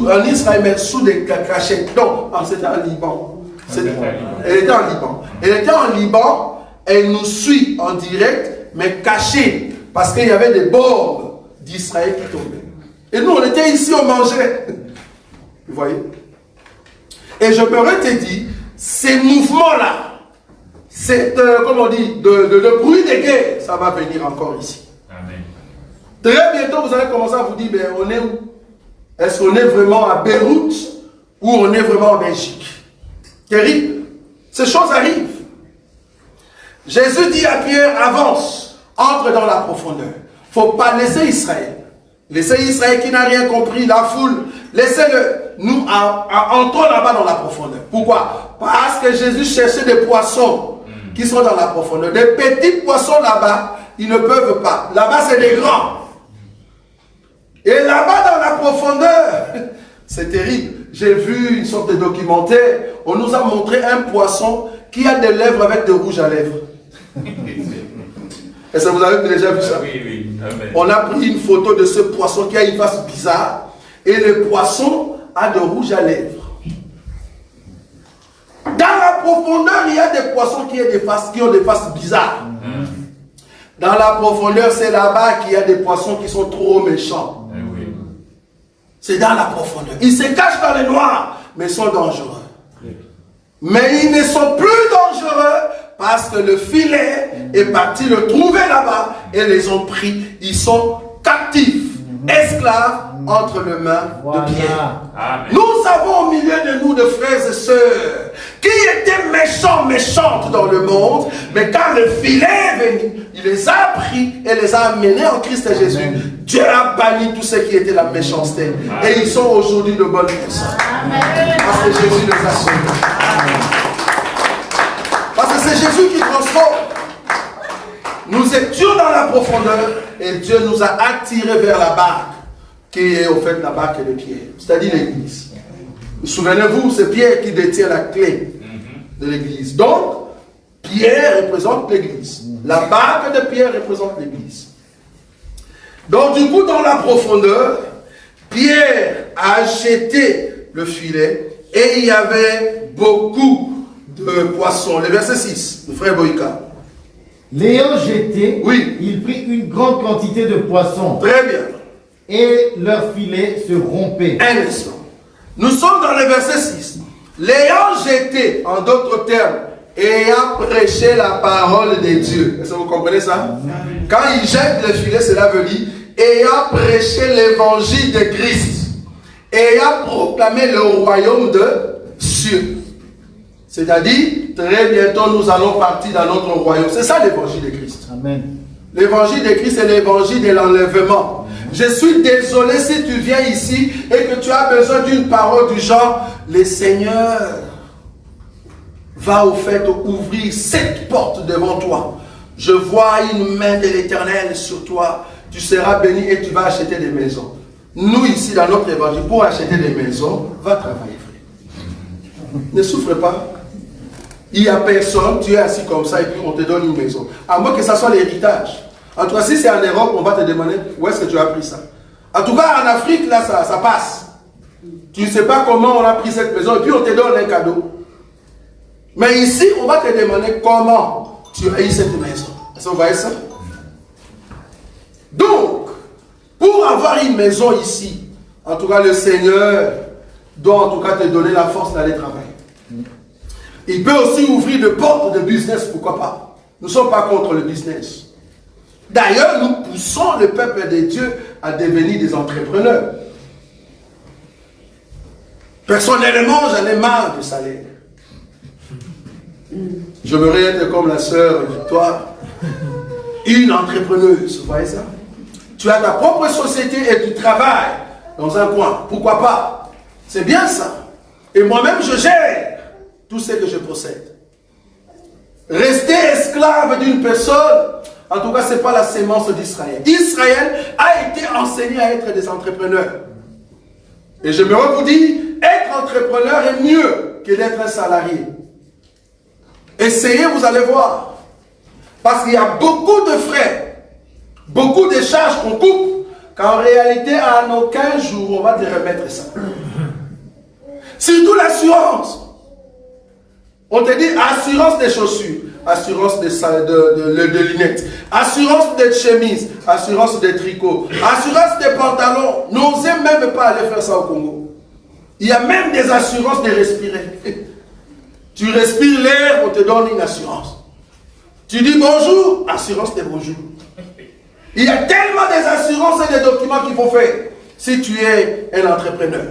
En Israël, mais sous des cachettes. Non, c'était en Liban. Elle était en Liban. Elle était en Liban, elle nous suit en direct, mais cachée, parce qu'il y avait des bombes d'Israël qui tombaient. Et nous, on était ici, on mangeait. Vous voyez? Et je me te dit, ces mouvements-là, comme on dit, le bruit de guerre, ça va venir encore ici. Amen. Très bientôt, vous allez commencer à vous dire, ben, on est où? Est-ce qu'on est vraiment à Beyrouth ou on est vraiment en Belgique? Terrible. Ces choses arrivent. Jésus dit à Pierre, avance, entre dans la profondeur. Il ne faut pas laisser Israël. Laissez Israël qui n'a rien compris, la foule. Laissez-le. Nous entrons là-bas dans la profondeur. Pourquoi? Parce que Jésus cherchait des poissons qui sont dans la profondeur. Des petits poissons là-bas, ils ne peuvent pas. Là-bas, c'est des grands. Et là-bas, dans la profondeur, c'est terrible. J'ai vu une sorte de documentaire. On nous a montré un poisson qui a des lèvres avec de rouge à lèvres. Est-ce que vous avez déjà vu ça? Oui, oui. Amen. On a pris une photo de ce poisson qui a une face bizarre. Et le poisson a de rouge à lèvres. Dans la profondeur, il y a des poissons qui ont des faces bizarres. Dans la profondeur, c'est là-bas qu'il y a des poissons qui sont trop méchants. Oui. C'est dans la profondeur. Ils se cachent dans les noirs, mais ils sont dangereux. Mais ils ne sont plus dangereux parce que le filet est parti le trouver là-bas et les ont pris. Ils sont captifs, esclaves entre les mains de Pierre. Amen. Nous avons au milieu de nous de frères et sœurs qui étaient méchantes dans le monde, mais quand le filet est venu, il les a pris et les a amenés en Christ Jésus. Dieu a banni tout ce qui était la méchanceté. Et ils sont aujourd'hui de bonnes personnes. Parce que Jésus les a sauvés. Parce que c'est Jésus qui transforme. Nous étions dans la profondeur et Dieu nous a attirés vers la barque, qui est au fait la barque de Pierre, c'est-à-dire l'église. Souvenez-vous, c'est Pierre qui détient la clé de l'église. Donc, Pierre représente l'église. La barque de Pierre représente l'église. Donc, du coup, dans la profondeur, Pierre a jeté le filet et il y avait beaucoup de poissons. Le verset 6, le frère Boïka. L'ayant jeté, oui, il prit une grande quantité de poissons. Très bien. Et leur filet se rompait. Un instant. Nous sommes dans le verset 6. L'ayant jeté, en d'autres termes, ayant prêché la parole de Dieu. Est-ce que vous comprenez ça? Quand il jette le filet, cela veut dire ayant prêché l'évangile de Christ, ayant proclamé le royaume de cieux. C'est-à-dire, très bientôt nous allons partir dans notre royaume. C'est ça l'évangile de Christ. Amen. L'évangile de Christ est l'évangile de l'enlèvement. Je suis désolé si tu viens ici et que tu as besoin d'une parole du genre, le Seigneur va au fait ouvrir cette porte devant toi. Je vois une main de l'Éternel sur toi. Tu seras béni et tu vas acheter des maisons. Nous ici dans notre évangile, pour acheter des maisons, va travailler, frère. Ne souffre pas. Il n'y a personne, tu es assis comme ça et puis on te donne une maison. À moins que ça soit l'héritage. En tout cas, si c'est en Europe, on va te demander où est-ce que tu as pris ça. En tout cas, en Afrique, là, ça passe. Tu ne sais pas comment on a pris cette maison et puis on te donne un cadeau. Mais ici, on va te demander comment tu as eu cette maison. Est-ce que vous voyez ça? Donc, pour avoir une maison ici, en tout cas, le Seigneur doit en tout cas te donner la force d'aller travailler. Il peut aussi ouvrir de portes de business, pourquoi pas. Nous ne sommes pas contre le business. D'ailleurs, nous poussons le peuple de Dieu à devenir des entrepreneurs. Personnellement, j'en ai marre du salaire. J'aimerais être comme la sœur Victoire, une entrepreneuse, vous voyez ça? Tu as ta propre société et tu travailles dans un coin, pourquoi pas? C'est bien ça. Et moi-même, je gère tout ce que je possède. Rester esclave d'une personne, en tout cas, ce n'est pas la sémence d'Israël. Israël a été enseigné à être des entrepreneurs. Et j'aimerais vous dire, être entrepreneur est mieux que d'être un salarié. Essayez, vous allez voir. Parce qu'il y a beaucoup de frais, beaucoup de charges qu'on coupe, qu'en réalité, en aucun jour, on va te remettre ça. Surtout l'assurance. On te dit assurance des chaussures, assurance de lunettes, assurance des chemises, assurance des tricots, assurance des pantalons. N'osez même pas aller faire ça au Congo. Il y a même des assurances de respirer. Tu respires l'air, on te donne une assurance. Tu dis bonjour, assurance de bonjour. Il y a tellement des assurances et des documents qu'il faut faire si tu es un entrepreneur.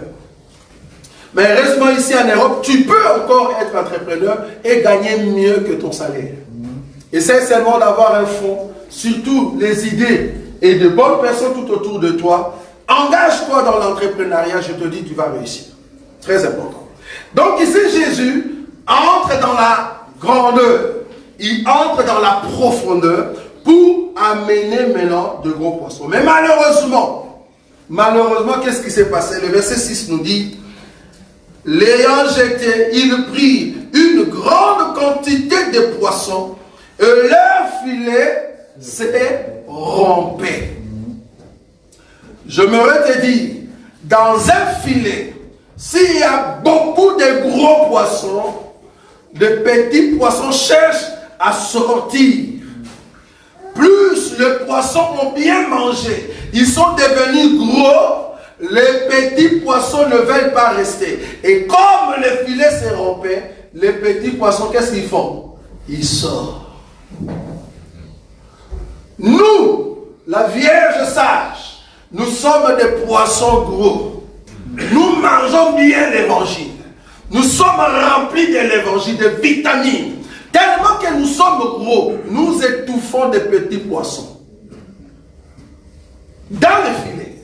Mais heureusement, ici en Europe, tu peux encore être entrepreneur et gagner mieux que ton salaire. Essaie seulement d'avoir un fonds, surtout les idées et de bonnes personnes tout autour de toi. Engage-toi dans l'entrepreneuriat, je te dis, tu vas réussir. Très important. Donc ici, Jésus entre dans la grandeur, il entre dans la profondeur pour amener maintenant de gros poissons. Mais malheureusement, qu'est-ce qui s'est passé? Le verset 6 nous dit, l'ayant jeté, il prit une grande quantité de poissons et leur filet s'est rompé. Je me te dire, dans un filet, s'il y a beaucoup de gros poissons, de petits poissons cherchent à sortir. Plus les poissons ont bien mangé, ils sont devenus gros, les petits poissons ne veulent pas rester. Et comme le filet s'est rompu, les petits poissons, qu'est-ce qu'ils font? Ils sortent. Nous, la Vierge sage, nous sommes des poissons gros. Nous mangeons bien l'évangile. Nous sommes remplis de l'évangile, de vitamines. Tellement que nous sommes gros, nous étouffons des petits poissons. Dans le filet.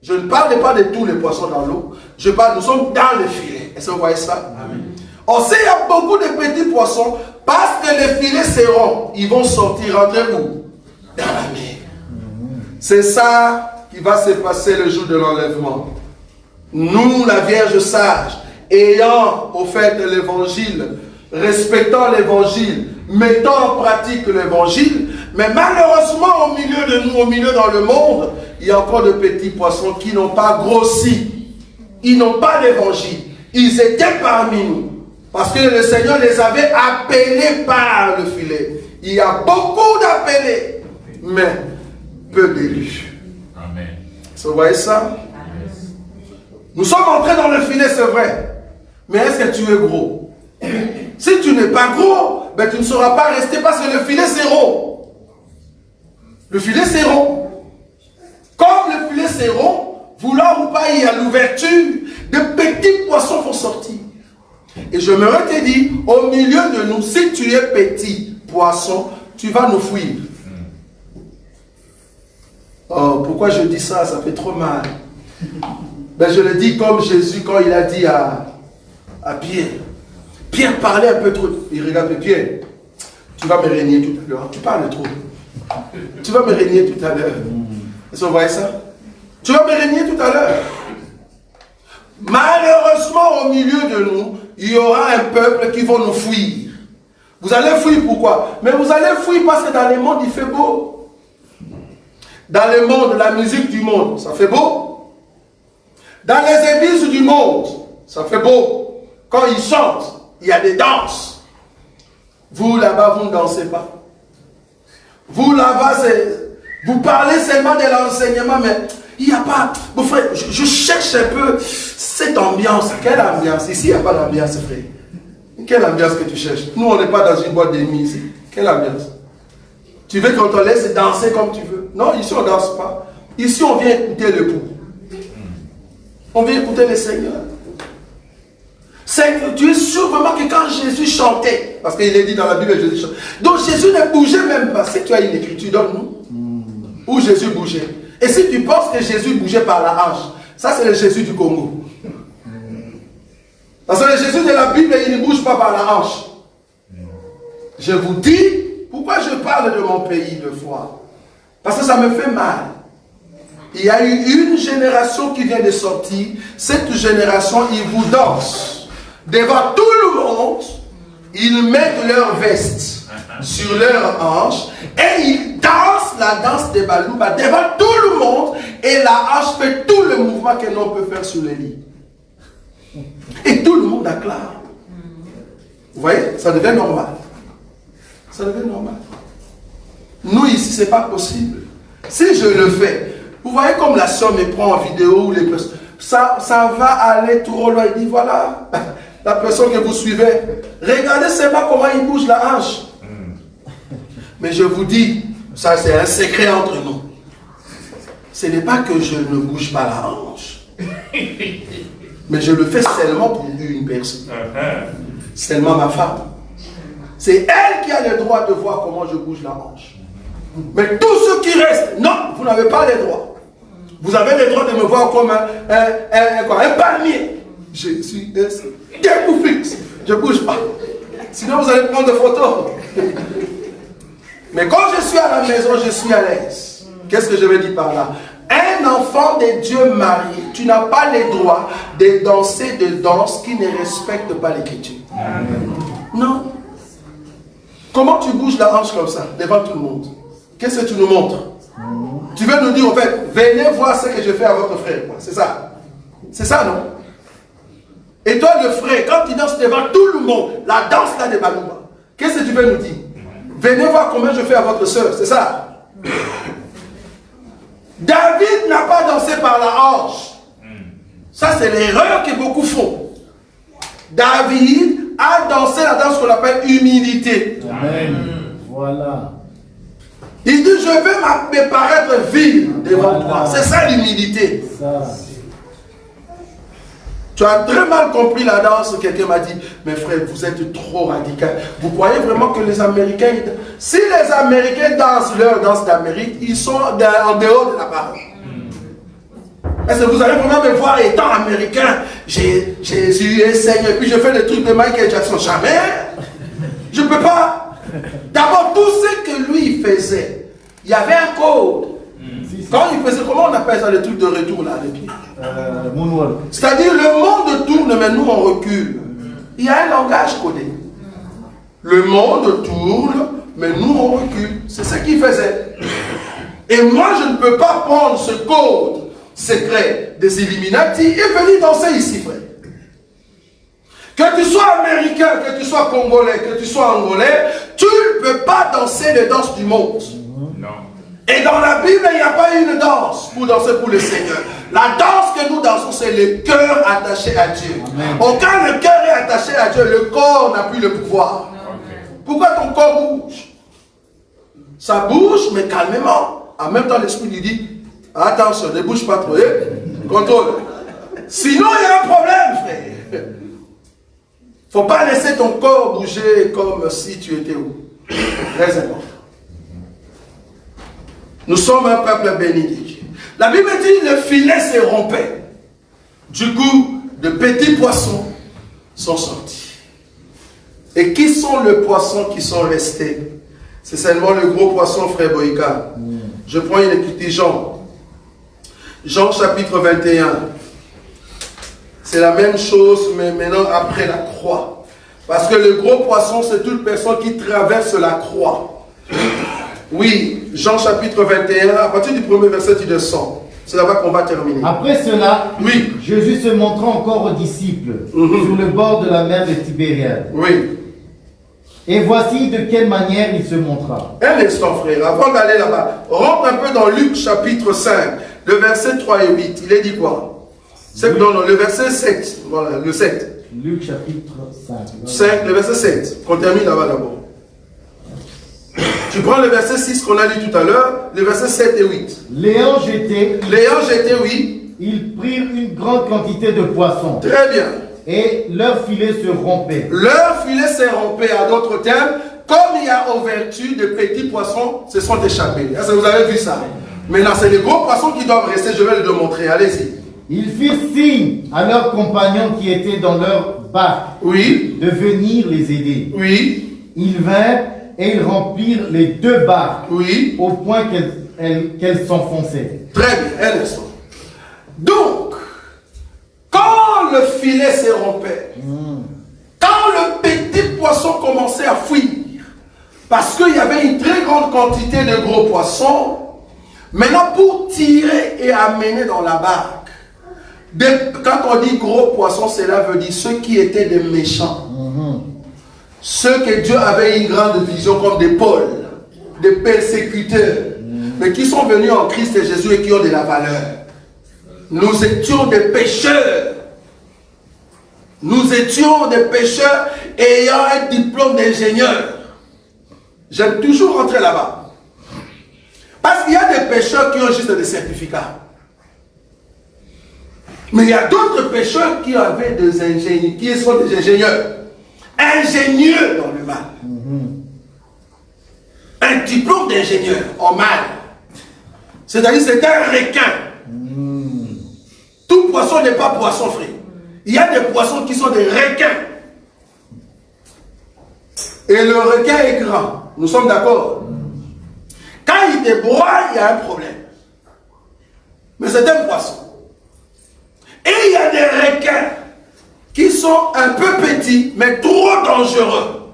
Je ne parle pas de tous les poissons dans l'eau. Je parle, nous sommes dans le filet. Est-ce que vous voyez ça? Amen. On sait qu'il y a beaucoup de petits poissons parce que les filets seront. Ils vont sortir, rentrer où? Dans la mer. C'est ça qui va se passer le jour de l'enlèvement. Nous, la Vierge sage, ayant offert l'évangile, respectant l'évangile, mettant en pratique l'évangile, mais malheureusement au milieu de nous, au milieu dans le monde, il y a encore de petits poissons qui n'ont pas grossi. Ils n'ont pas l'évangile. Ils étaient parmi nous. Parce que le Seigneur les avait appelés par le filet. Il y a beaucoup d'appelés, mais peu d'élus. Amen. Vous voyez ça? Nous sommes entrés dans le filet, c'est vrai. Mais est-ce que tu es gros? Si tu n'es pas gros, ben tu ne sauras pas rester parce que le filet c'est rond. Le filet c'est rond. Comme le filet c'est rond, vouloir ou pas, il y a l'ouverture, de petits poissons vont sortir. Et je me te dit, au milieu de nous, si tu es petit poisson, tu vas nous fuir. Oh, pourquoi je dis ça? Ça fait trop mal. Ben, je le dis comme Jésus quand il a dit à Pierre. Pierre parlait un peu trop. Il regarde Pierre. Tu vas me régner tout à l'heure. Tu parles trop. Tu vas me régner tout à l'heure. Est-ce que vous voyez ça? Tu vas me régner tout à l'heure. Malheureusement, au milieu de nous, il y aura un peuple qui va nous fuir. Vous allez fuir pourquoi? Mais vous allez fuir parce que dans le monde, il fait beau. Dans le monde, la musique du monde, ça fait beau. Dans les églises du monde, ça fait beau. Quand ils chantent, il y a des danses. Vous, là-bas, vous ne dansez pas. Vous, là-bas, vous parlez seulement de l'enseignement, mais il n'y a pas... Mon frère, je cherche un peu cette ambiance. Quelle ambiance? Ici, il n'y a pas d'ambiance, frère. Quelle ambiance que tu cherches? Nous, on n'est pas dans une boîte de nuit ici. Quelle ambiance? Tu veux qu'on te laisse danser comme tu veux? Non, ici, on ne danse pas. Ici, on vient écouter le pouls. On vient écouter le Seigneur. Seigneur, tu es sûr vraiment que quand Jésus chantait, parce qu'il est dit dans la Bible, Jésus chantait. Donc Jésus ne bougeait même pas. Si tu as une écriture, donne-nous. Où Jésus bougeait. Et si tu penses que Jésus bougeait par la hanche, ça c'est le Jésus du Congo. Parce que le Jésus de la Bible, il ne bouge pas par la hanche. Je vous dis, pourquoi je parle de mon pays de foi? Parce que ça me fait mal. Il y a eu une génération qui vient de sortir. Cette génération, ils vous dansent. Devant tout le monde, ils mettent leur veste sur leurs hanches et ils dansent la danse des balouba devant tout le monde et la hanche fait tout le mouvement que l'on peut faire sur le lit. Et tout le monde acclame. Vous voyez, ça devient normal. Ça devient normal. Nous ici, ce n'est pas possible. Si je le fais, vous voyez comme la soeur me prend en vidéo, les personnes, ça va aller tout au loin. Il dit voilà, la personne que vous suivez, regardez seulement comment il bouge la hanche. Mais je vous dis, ça c'est un secret entre nous. Ce n'est pas que je ne bouge pas la hanche, mais je le fais seulement pour une personne. Seulement ma femme. C'est elle qui a le droit de voir comment je bouge la hanche. Mais tous ceux qui restent, non, vous n'avez pas le droit. Vous avez le droit de me voir comme un palmier. Je suis debout fixe. Je ne bouge pas. Sinon vous allez prendre des photos. Mais quand je suis à la maison, je suis à l'aise. Qu'est-ce que je veux dire par là? Un enfant de Dieu marié, tu n'as pas le droit de danser des danses qui ne respectent pas l'écriture. Non. Comment tu bouges la hanche comme ça, devant tout le monde? Qu'est-ce que tu nous montres? Tu veux nous dire, en fait, venez voir ce que je fais à votre frère. C'est ça. C'est ça, non? Et toi, le frère, quand tu danses devant tout le monde, la danse là de Balouba, qu'est-ce que tu veux nous dire? Venez voir combien je fais à votre soeur. C'est ça. David n'a pas dansé par la hanche. Ça, c'est l'erreur que beaucoup font. David a dansé la danse qu'on appelle humilité. Amen. Voilà. Il dit, je vais me paraître vil devant toi. C'est ça l'humilité. Tu as très mal compris la danse. Quelqu'un m'a dit, mes frères, vous êtes trop radical. Vous croyez vraiment que les Américains, si les Américains dansent leur danse d'Amérique, ils sont en dehors de la parole. Est-ce que vous allez vraiment me voir étant américain, Jésus est Seigneur, et puis je fais des trucs de Michael Jackson? Jamais. Je ne peux pas. D'abord, tout ce que lui faisait, il y avait un code. Quand il faisait, comment on appelle ça, les trucs de retour là, les pieds? Moonwalk. C'est-à-dire, le monde tourne, mais nous on recule. Il y a un langage codé. Le monde tourne, mais nous on recule. C'est ce qu'il faisait. Et moi, je ne peux pas prendre ce code secret des Illuminati et venir danser ici, frère. Que tu sois américain, que tu sois congolais, que tu sois angolais, tu ne peux pas danser les danses du monde. Non. Et dans la Bible, il n'y a pas une danse pour danser pour le Seigneur. La danse que nous dansons, c'est le cœur attaché à Dieu. Quand le cœur est attaché à Dieu, le corps n'a plus le pouvoir. Pourquoi ton corps bouge? Ça bouge, mais calmement. En même temps, l'esprit lui dit, attention, ne bouge pas trop. Contrôle. Sinon, il y a un problème, frère. Il ne faut pas laisser ton corps bouger comme si tu étais où? Très important. Nous sommes un peuple béni de Dieu. La Bible dit le filet s'est rompu. Du coup, de petits poissons sont sortis. Et qui sont les poissons qui sont restés? C'est seulement le gros poisson, frère Boïka. Je prends une écriture Jean. Jean chapitre 21. C'est la même chose, mais maintenant après la croix. Parce que le gros poisson, c'est toute personne qui traverse la croix. Oui, Jean chapitre 21, à partir du premier verset, tu descends. C'est là-bas qu'on va terminer. Après cela, oui, Jésus se montra encore aux disciples sur le bord de la mer de Tibériade. Oui. Et voici de quelle manière il se montra. Un instant, frère, avant d'aller là-bas, rentre un peu dans Luc chapitre 5, le verset 3 et 8. Il est dit quoi? C'est dans le verset 7. Voilà, le 7. Luc chapitre 5. 5, le verset 7. Qu'on termine là-bas d'abord. Tu prends le verset 6 qu'on a lu tout à l'heure, le verset 7 et 8. L'ayant jeté, oui. Ils prirent une grande quantité de poissons. Très bien. Et leur filet se rompait. Leur filet s'est rompu, à d'autres termes, comme il y a ouverture de petits poissons, se sont échappés. Est-ce que vous avez vu ça? Maintenant, c'est les gros poissons qui doivent rester, je vais le démontrer. Allez-y. Ils firent signe à leurs compagnons qui étaient dans leur barque, oui, de venir les aider. Oui. Ils vinrent et ils remplirent les deux barques, oui, au point qu'elles s'enfonçaient. Très bien, un instant. Donc, quand le filet s'est rompu, quand le petit poisson commençait à fuir, parce qu'il y avait une très grande quantité de gros poissons, maintenant pour tirer et amener dans la barque, quand on dit gros poissons, cela veut dire ceux qui étaient des méchants. Ceux que Dieu avait une grande vision comme des Paul, des persécuteurs, mais qui sont venus en Christ et Jésus et qui ont de la valeur. Nous étions des pécheurs. Nous étions des pécheurs ayant un diplôme d'ingénieur. J'aime toujours rentrer là-bas. Parce qu'il y a des pécheurs qui ont juste des certificats. Mais il y a d'autres pécheurs qui avaient des ingénieurs, qui sont des ingénieurs. Ingénieux dans le mal. Un diplôme d'ingénieur en mal. C'est-à-dire c'est un requin. Tout poisson n'est pas poisson frais. Il y a des poissons qui sont des requins. Et le requin est grand. Nous sommes d'accord. Quand il te broie, il y a un problème. Mais c'est un poisson. Et il y a des requins qui sont un peu petits, mais trop dangereux.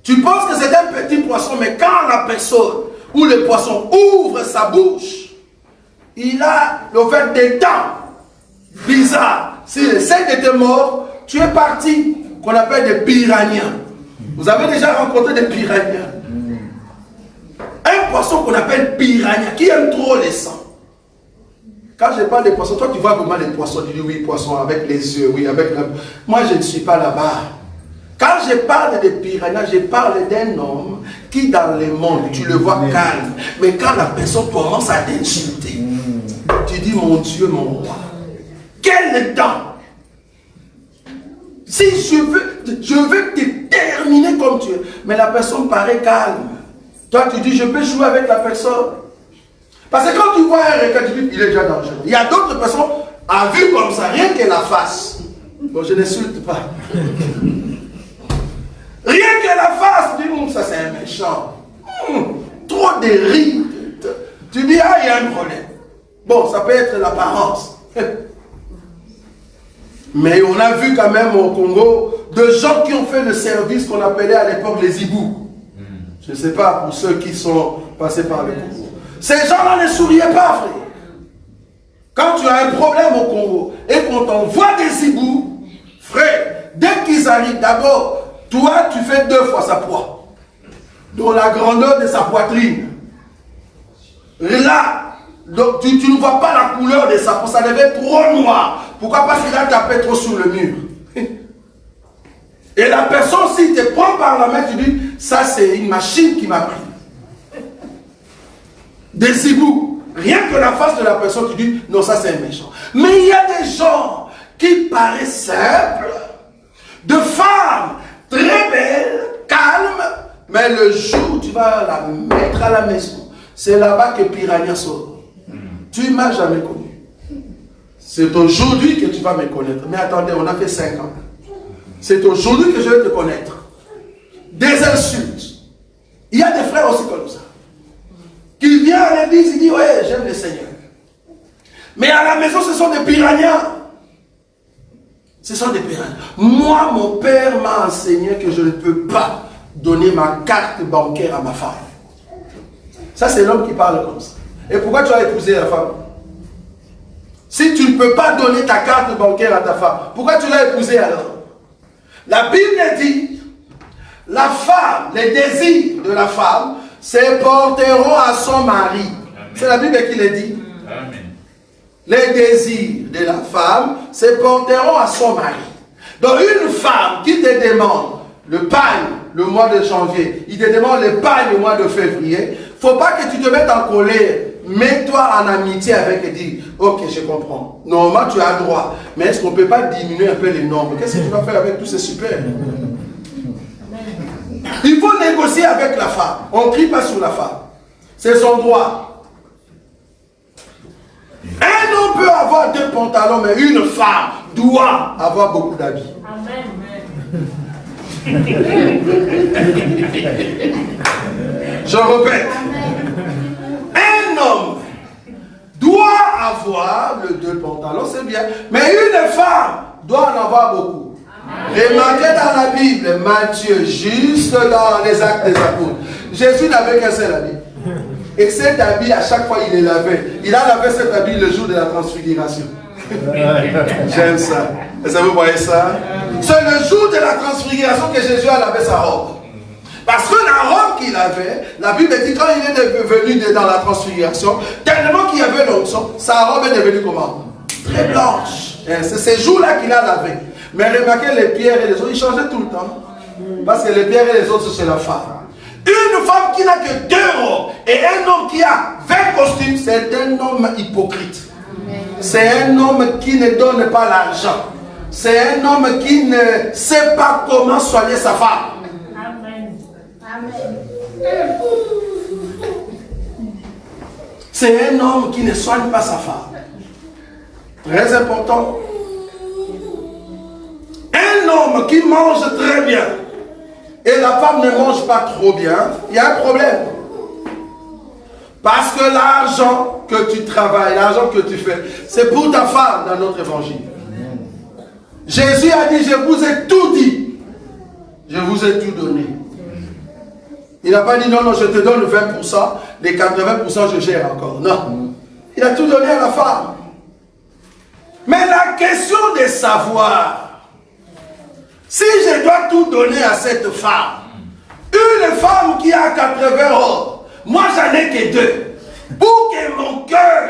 Tu penses que c'est un petit poisson, mais quand la personne ou le poisson ouvre sa bouche, il a le fait des dents bizarres. S'il essaie de te mordre, tu es parti, qu'on appelle des piranhas. Vous avez déjà rencontré des piranhas? Un poisson qu'on appelle piranha, qui aime trop les sangs. Quand je parle des poissons, toi tu vois vraiment les poissons, tu dis oui, poisson avec les yeux, oui, avec la... Moi je ne suis pas là-bas. Quand je parle de piranha, je parle d'un homme qui dans le monde, tu le vois calme. Mais quand la personne commence à t'insulter, tu dis mon Dieu, mon roi, quel temps Si je veux te terminer comme tu es. Mais la personne paraît calme. Toi, tu dis, je peux jouer avec la personne. Parce que quand tu vois un requin, tu dis, il est déjà dangereux. Il y a d'autres personnes, à vue comme ça, rien que la face. Bon, je n'insulte pas. Rien que la face, tu dis, ça c'est un méchant. Trop de rides. Tu dis, ah, il y a un problème. Bon, ça peut être l'apparence. Mais on a vu quand même au Congo de gens qui ont fait le service qu'on appelait à l'époque les hiboux. Je ne sais pas pour ceux qui sont passés par le Congo. Ces gens-là ne souriaient pas, frère. Quand tu as un problème au Congo et qu'on t'envoie des hiboux, frère, dès qu'ils arrivent, d'abord, toi, tu fais 2 fois sa poids. Dans la grandeur de sa poitrine. Là, donc, tu ne vois pas la couleur de sa peau, ça devait être trop noir. Pourquoi? Parce qu'il a tapé trop sur le mur. Et la personne, s'il te prend par la main, tu dis, ça c'est une machine qui m'a pris. Des hiboux. Rien que la face de la personne, tu dis, non, ça c'est un méchant. Mais il y a des gens qui paraissent simples, de femmes très belles, calmes, mais le jour où tu vas la mettre à la maison, c'est là-bas que Piranha sort. Tu ne m'as jamais connu. C'est aujourd'hui que tu vas me connaître. Mais attendez, on a fait 5 ans. C'est aujourd'hui que je vais te connaître. Des insultes. Il y a des frères aussi comme ça. Qui viennent à l'église et disent, ouais, j'aime le Seigneur. Mais à la maison, ce sont des piranhas. Ce sont des piranhas. Moi, mon père m'a enseigné que je ne peux pas donner ma carte bancaire à ma femme. Ça, c'est l'homme qui parle comme ça. Et pourquoi tu as épousé la femme? Si tu ne peux pas donner ta carte bancaire à ta femme, pourquoi tu l'as épousée alors? La Bible dit, la femme, les désirs de la femme se porteront à son mari. C'est la Bible qui le dit. Amen. Les désirs de la femme se porteront à son mari. Donc une femme qui te demande le pain le mois de janvier, il te demande le pain le mois de février, il ne faut pas que tu te mettes en colère. Mets-toi en amitié avec et dis, ok, je comprends. Normalement, tu as droit. Mais est-ce qu'on ne peut pas diminuer un peu les normes? Qu'est-ce que tu vas faire avec tous ces super? Il faut négocier avec la femme. On ne crie pas sur la femme. C'est son droit. Un homme peut avoir 2 pantalons, mais une femme doit avoir beaucoup d'habits. Je répète. Un homme doit avoir le 2 pantalons, c'est bien. Mais une femme doit en avoir beaucoup. Remarquez dans la Bible, Matthieu, juste dans les Actes des Apôtres, Jésus n'avait qu'un seul habit. Et cet habit, à chaque fois, il est lavé. Il a lavé cet habit le jour de la transfiguration. J'aime ça. Est-ce que vous voyez ça? C'est le jour de la transfiguration que Jésus a lavé sa robe. Parce que la robe qu'il avait, la Bible dit quand il est venu dans la transfiguration, tellement qu'il y avait l'onction, sa robe est devenue comment? Très blanche. C'est ces jours-là qu'il a lavé. Mais remarquez les pierres et les autres, ils changeaient tout le temps. Parce que les pierres et les autres, c'est la femme. Une femme qui n'a que 2 robes et un homme qui a 20 costumes, c'est un homme hypocrite. C'est un homme qui ne donne pas l'argent. C'est un homme qui ne sait pas comment soigner sa femme. C'est un homme qui ne soigne pas sa femme. Très important. Un homme qui mange très bien et la femme ne mange pas trop bien, il y a un problème. Parce que l'argent que tu travailles, l'argent que tu fais, c'est pour ta femme dans notre évangile. Jésus a dit, je vous ai tout dit. Je vous ai tout donné. Il n'a pas dit, non, non, je te donne 20%, les 80% je gère encore. Non. Il a tout donné à la femme. Mais la question de savoir, si je dois tout donner à cette femme, une femme qui a 80 ans, moi j'en ai que 2, pour que mon cœur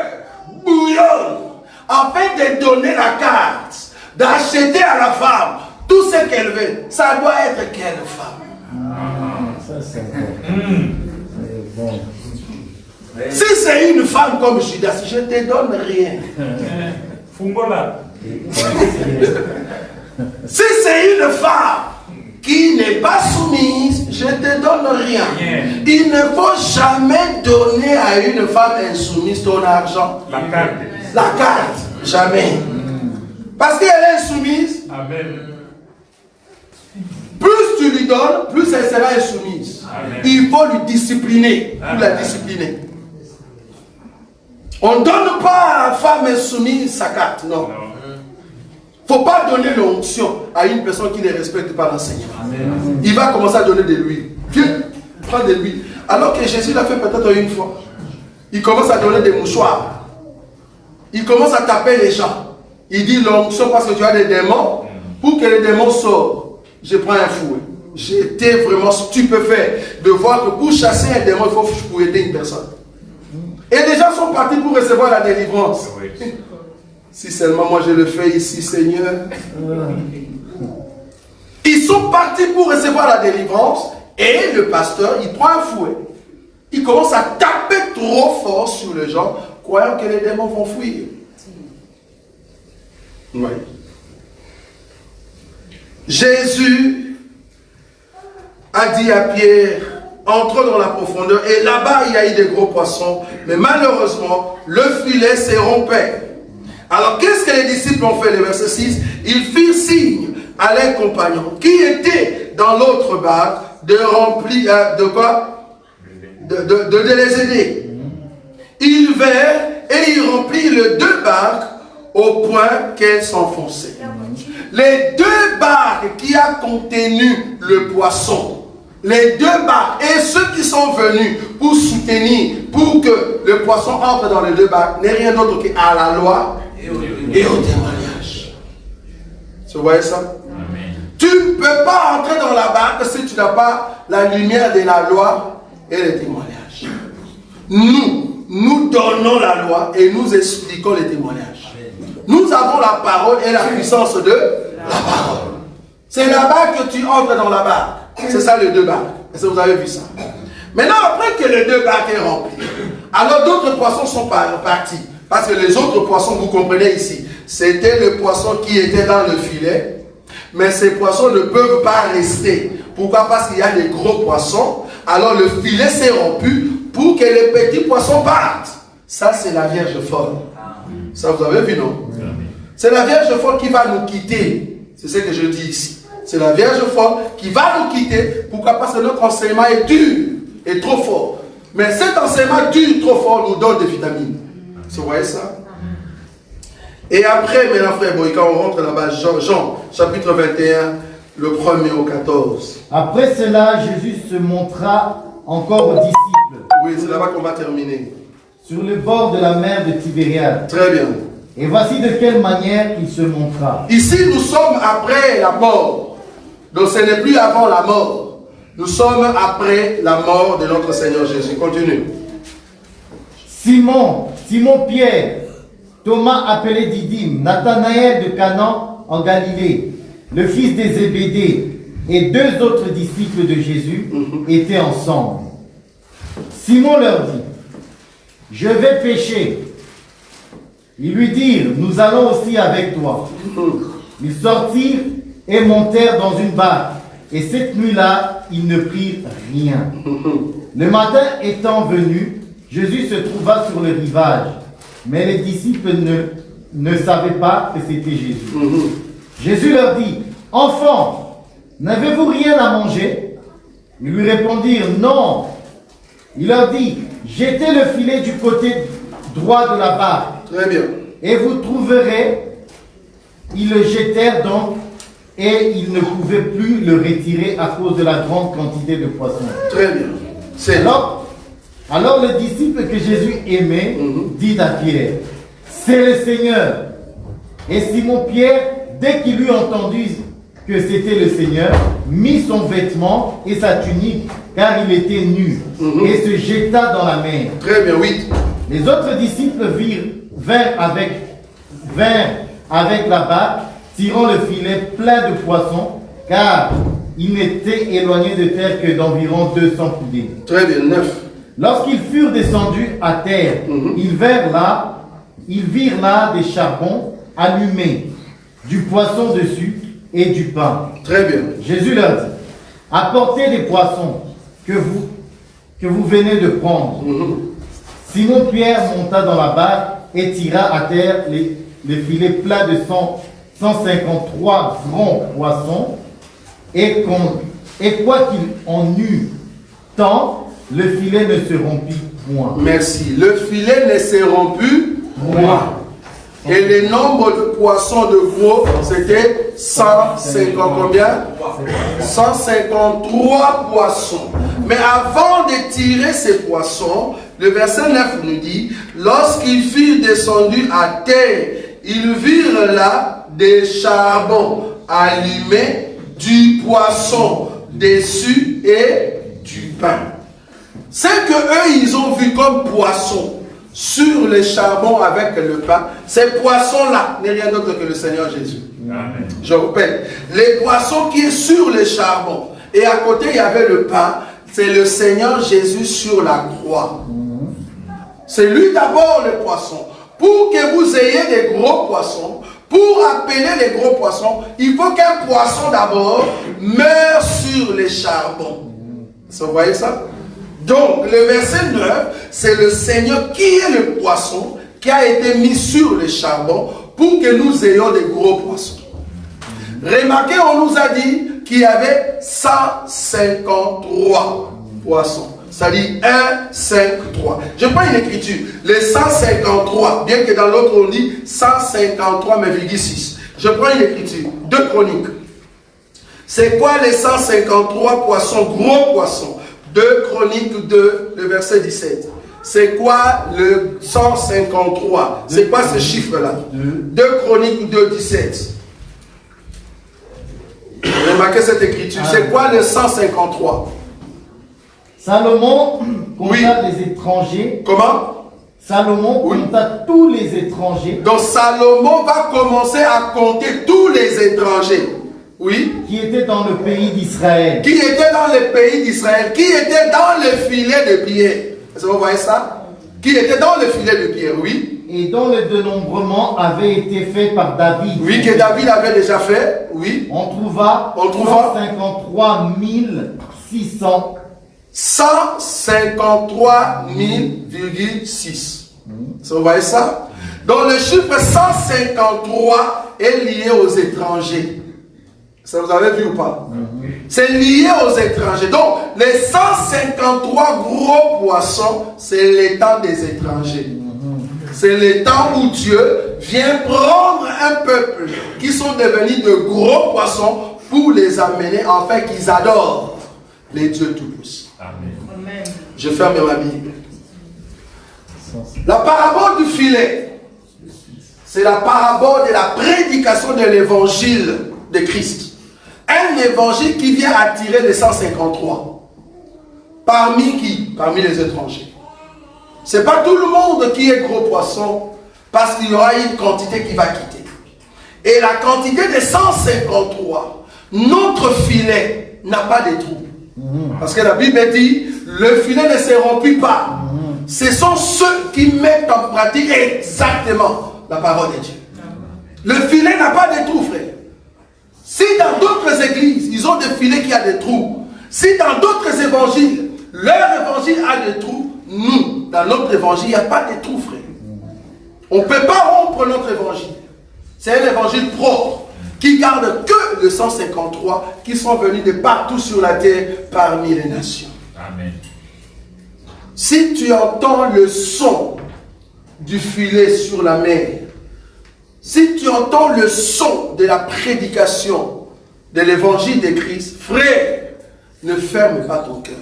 bouillonne, afin de donner la carte, d'acheter à la femme tout ce qu'elle veut, ça doit être quelle femme? Ça, c'est bon. Si c'est une femme comme Judas, je ne te donne rien. Fungola. Si c'est une femme qui n'est pas soumise, je ne te donne rien. Il ne faut jamais donner à une femme insoumise ton argent. La carte. La carte, jamais. Parce qu'elle est insoumise. Amen. Plus tu lui donnes, plus elle sera insoumise. Amen. Il faut lui discipliner, pour la discipliner. On ne donne pas à la femme insoumise sa carte, non. Il ne faut pas donner l'onction à une personne qui ne respecte pas l'enseignement. Il va commencer à donner de l'huile. Viens, prends de l'huile. Alors que Jésus l'a fait peut-être une fois. Il commence à donner des mouchoirs. Il commence à taper les gens. Il dit l'onction parce que tu as des démons. Pour que les démons sortent, je prends un fouet. J'étais vraiment stupéfait de voir que pour chasser un démon, il faut fouetter une personne. Et les gens sont partis pour recevoir la délivrance. Si seulement moi je le fais ici, Seigneur. Ils sont partis pour recevoir la délivrance. Et le pasteur, il prend un fouet. Il commence à taper trop fort sur les gens, croyant que les démons vont fuir. Oui. Jésus a dit à Pierre, entre dans la profondeur, et là-bas il y a eu des gros poissons, mais malheureusement, le filet s'est rompu. Alors qu'est-ce que les disciples ont fait, le verset 6? Ils firent signe à leurs compagnons qui étaient dans l'autre barque de remplir, de quoi? De les aider. Ils vinrent et ils remplirent les deux barques au point qu'elles s'enfonçaient. Les deux barques qui a contenu le poisson, les deux barques et ceux qui sont venus pour soutenir, pour que le poisson entre dans les deux barques, n'est rien d'autre qu'à la loi et au témoignage. Tu vois ça? Amen. Tu ne peux pas entrer dans la barque si tu n'as pas la lumière de la loi et le témoignage. Nous donnons la loi et nous expliquons les témoignages. Nous avons la parole et la puissance de la parole. C'est là-bas que tu entres dans la barque. C'est ça les deux barques. Est-ce que vous avez vu ça? Maintenant, après que les deux barques sont remplies, alors d'autres poissons sont partis. Parce que les autres poissons, vous comprenez ici, c'était le poisson qui était dans le filet. Mais ces poissons ne peuvent pas rester. Pourquoi? Parce qu'il y a des gros poissons. Alors le filet s'est rompu pour que les petits poissons partent. Ça, c'est la Vierge folle. Ça, vous avez vu, non? C'est la Vierge folle qui va nous quitter. C'est ce que je dis ici. C'est la Vierge folle qui va nous quitter. Pourquoi? Parce que notre enseignement est dur et trop fort. Mais cet enseignement dur et trop fort nous donne des vitamines. Vous voyez ça? Et après, maintenant, frère Boy, quand on rentre là-bas, Jean, chapitre 21, le 1er au 14. Après cela, Jésus se montra encore aux disciples. Oui, c'est là-bas qu'on va terminer. Sur le bord de la mer de Tibériade. Très bien. Et voici de quelle manière il se montra. Ici, nous sommes après la mort. Donc, ce n'est plus avant la mort. Nous sommes après la mort de notre Seigneur Jésus. Continue. Simon Pierre, Thomas appelé Didyme, Nathanaël de Canaan en Galilée, le fils des Zébédée et deux autres disciples de Jésus étaient ensemble. Simon leur dit, je vais pêcher. Ils lui dirent, nous allons aussi avec toi. Ils sortirent et montèrent dans une barque. Et cette nuit-là, ils ne prirent rien. Le matin étant venu, Jésus se trouva sur le rivage. Mais les disciples ne savaient pas que c'était Jésus. Jésus leur dit, enfants, n'avez-vous rien à manger? Ils lui répondirent, non. Il leur dit, jetez le filet du côté droit de la barque. Très bien. Et vous trouverez. Ils le jetèrent donc, et ils ne pouvaient plus le retirer à cause de la grande quantité de poissons. Très bien. Alors le disciple que Jésus aimait dit à Pierre, c'est le Seigneur. Et Simon-Pierre, dès qu'il eut entendu que c'était le Seigneur, mit son vêtement et sa tunique, car il était nu, et se jeta dans la mer. Très bien, oui. Les autres disciples vinrent avec la barque, tirant le filet plein de poissons, car ils n'étaient éloignés de terre que d'environ 200 coudées. Très bien, 9. Lorsqu'ils furent descendus à terre, ils virent là des charbons allumés, du poisson dessus et du pain. Très bien. Jésus leur dit, apportez des poissons que vous venez de prendre. Simon-Pierre monta dans la barque et tira à terre les filets plats de 153 grands poissons. Et quoi qu'il en eût tant, le filet ne se rompit point. Merci. Le filet ne s'est rompu point. Et le nombre de poissons de gros, c'était 150 combien? 153 poissons. Mais avant de tirer ces poissons, le verset 9 nous dit, lorsqu'ils furent descendus à terre, ils virent là des charbons allumés, du poisson dessus et du pain. Ce que eux ils ont vu comme poisson sur les charbons avec le pain, ces poissons-là n'est rien d'autre que le Seigneur Jésus. Amen. Je répète, les poissons qui est sur les charbons et à côté il y avait le pain, c'est le Seigneur Jésus sur la croix. C'est lui d'abord le poisson. Pour que vous ayez des gros poissons, pour appeler les gros poissons, il faut qu'un poisson d'abord meure sur les charbons. Vous voyez ça? Donc, le verset 9, c'est le Seigneur qui est le poisson qui a été mis sur les charbons pour que nous ayons des gros poissons. Remarquez, on nous a dit qu'il y avait 153 poissons. Ça dit 1, 5, 3. Je prends une écriture. Les 153, bien que dans l'autre on dit 153,6. Je prends une écriture. 2 Chroniques. C'est quoi les 153 poissons, gros poissons? 2 Chroniques 2, le verset 17. C'est quoi le 153? C'est quoi ce chiffre-là? 2 Chroniques 2, 17. Remarquez cette écriture. C'est quoi le 153? Salomon compta les étrangers. Comment? Salomon compta tous les étrangers. Donc Salomon va commencer à compter tous les étrangers. Oui. Qui étaient dans le pays d'Israël. Qui étaient dans le pays d'Israël. Qui étaient dans le filet de pierre. Est-ce que vous voyez ça? Qui étaient dans le filet de pierre, oui. Et dont le dénombrement avait été fait par David. Oui, que David avait déjà fait. Oui. On trouva 153 600. 153 000,6. Vous voyez ça? Donc le chiffre 153 est lié aux étrangers. Ça vous avez vu ou pas? C'est lié aux étrangers. Donc les 153 gros poissons, c'est les temps des étrangers. C'est le temps où Dieu vient prendre un peuple qui sont devenus de gros poissons pour les amener afin qu'ils adorent les dieux tout-puissants. Amen. Je ferme ma Bible. La parabole du filet, c'est la parabole de la prédication de l'évangile de Christ. Un évangile qui vient attirer les 153. Parmi qui? Parmi les étrangers. Ce n'est pas tout le monde qui est gros poisson, parce qu'il y aura une quantité qui va quitter. Et la quantité de 153, notre filet n'a pas de trous. Parce que la Bible dit, le filet ne se remplit pas. Ce sont ceux qui mettent en pratique exactement la parole de Dieu. Le filet n'a pas de trous, frère. Si dans d'autres églises, ils ont des filets qui ont des trous, si dans d'autres évangiles, leur évangile a des trous, nous, dans notre évangile, il n'y a pas de trous, frère. On ne peut pas rompre notre évangile. C'est un évangile propre qui garde que le 153 qui sont venus de partout sur la terre parmi les nations. Amen. Si tu entends le son du filet sur la mer, si tu entends le son de la prédication de l'évangile de Christ, frère, ne ferme pas ton cœur.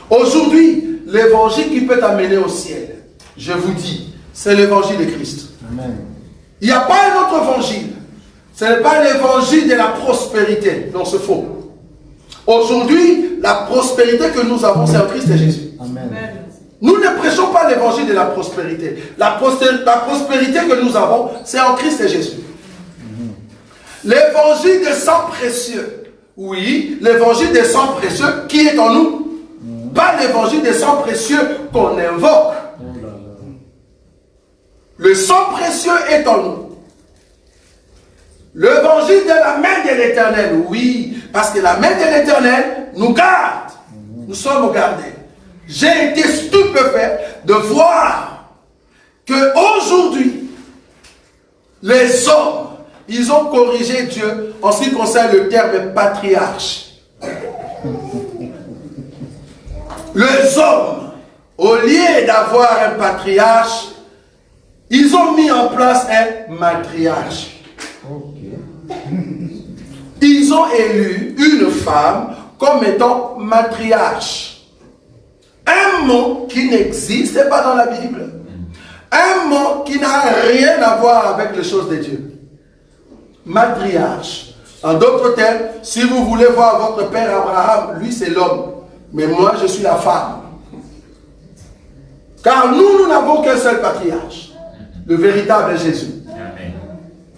Aujourd'hui, l'évangile qui peut t'amener au ciel, je vous dis, c'est l'évangile de Christ. Amen. Il n'y a pas un autre évangile. Ce n'est pas l'évangile de la prospérité. Non, c'est faux. Aujourd'hui, la prospérité que nous avons, c'est en Christ et Jésus. Amen. Nous ne prêchons pas l'évangile de la prospérité. La prospérité que nous avons, c'est en Christ et Jésus. L'évangile des sang précieux. Oui, l'évangile des sang précieux qui est en nous. Pas l'évangile des sang précieux qu'on invoque. Le sang précieux est en nous. L'évangile de la main de l'Éternel, oui, parce que la main de l'Éternel nous garde. Nous sommes gardés. J'ai été stupéfait de voir qu'aujourd'hui, les hommes, ils ont corrigé Dieu en ce qui concerne le terme patriarche. Les hommes, au lieu d'avoir un patriarche, ils ont mis en place un matriarche. Ils ont élu une femme comme étant matriarche. Un mot qui n'existe pas dans la Bible. Un mot qui n'a rien à voir avec les choses de Dieu. Matriarche. En d'autres termes, si vous voulez voir votre père Abraham, lui c'est l'homme. Mais moi je suis la femme. Car nous n'avons qu'un seul patriarche. Le véritable Jésus.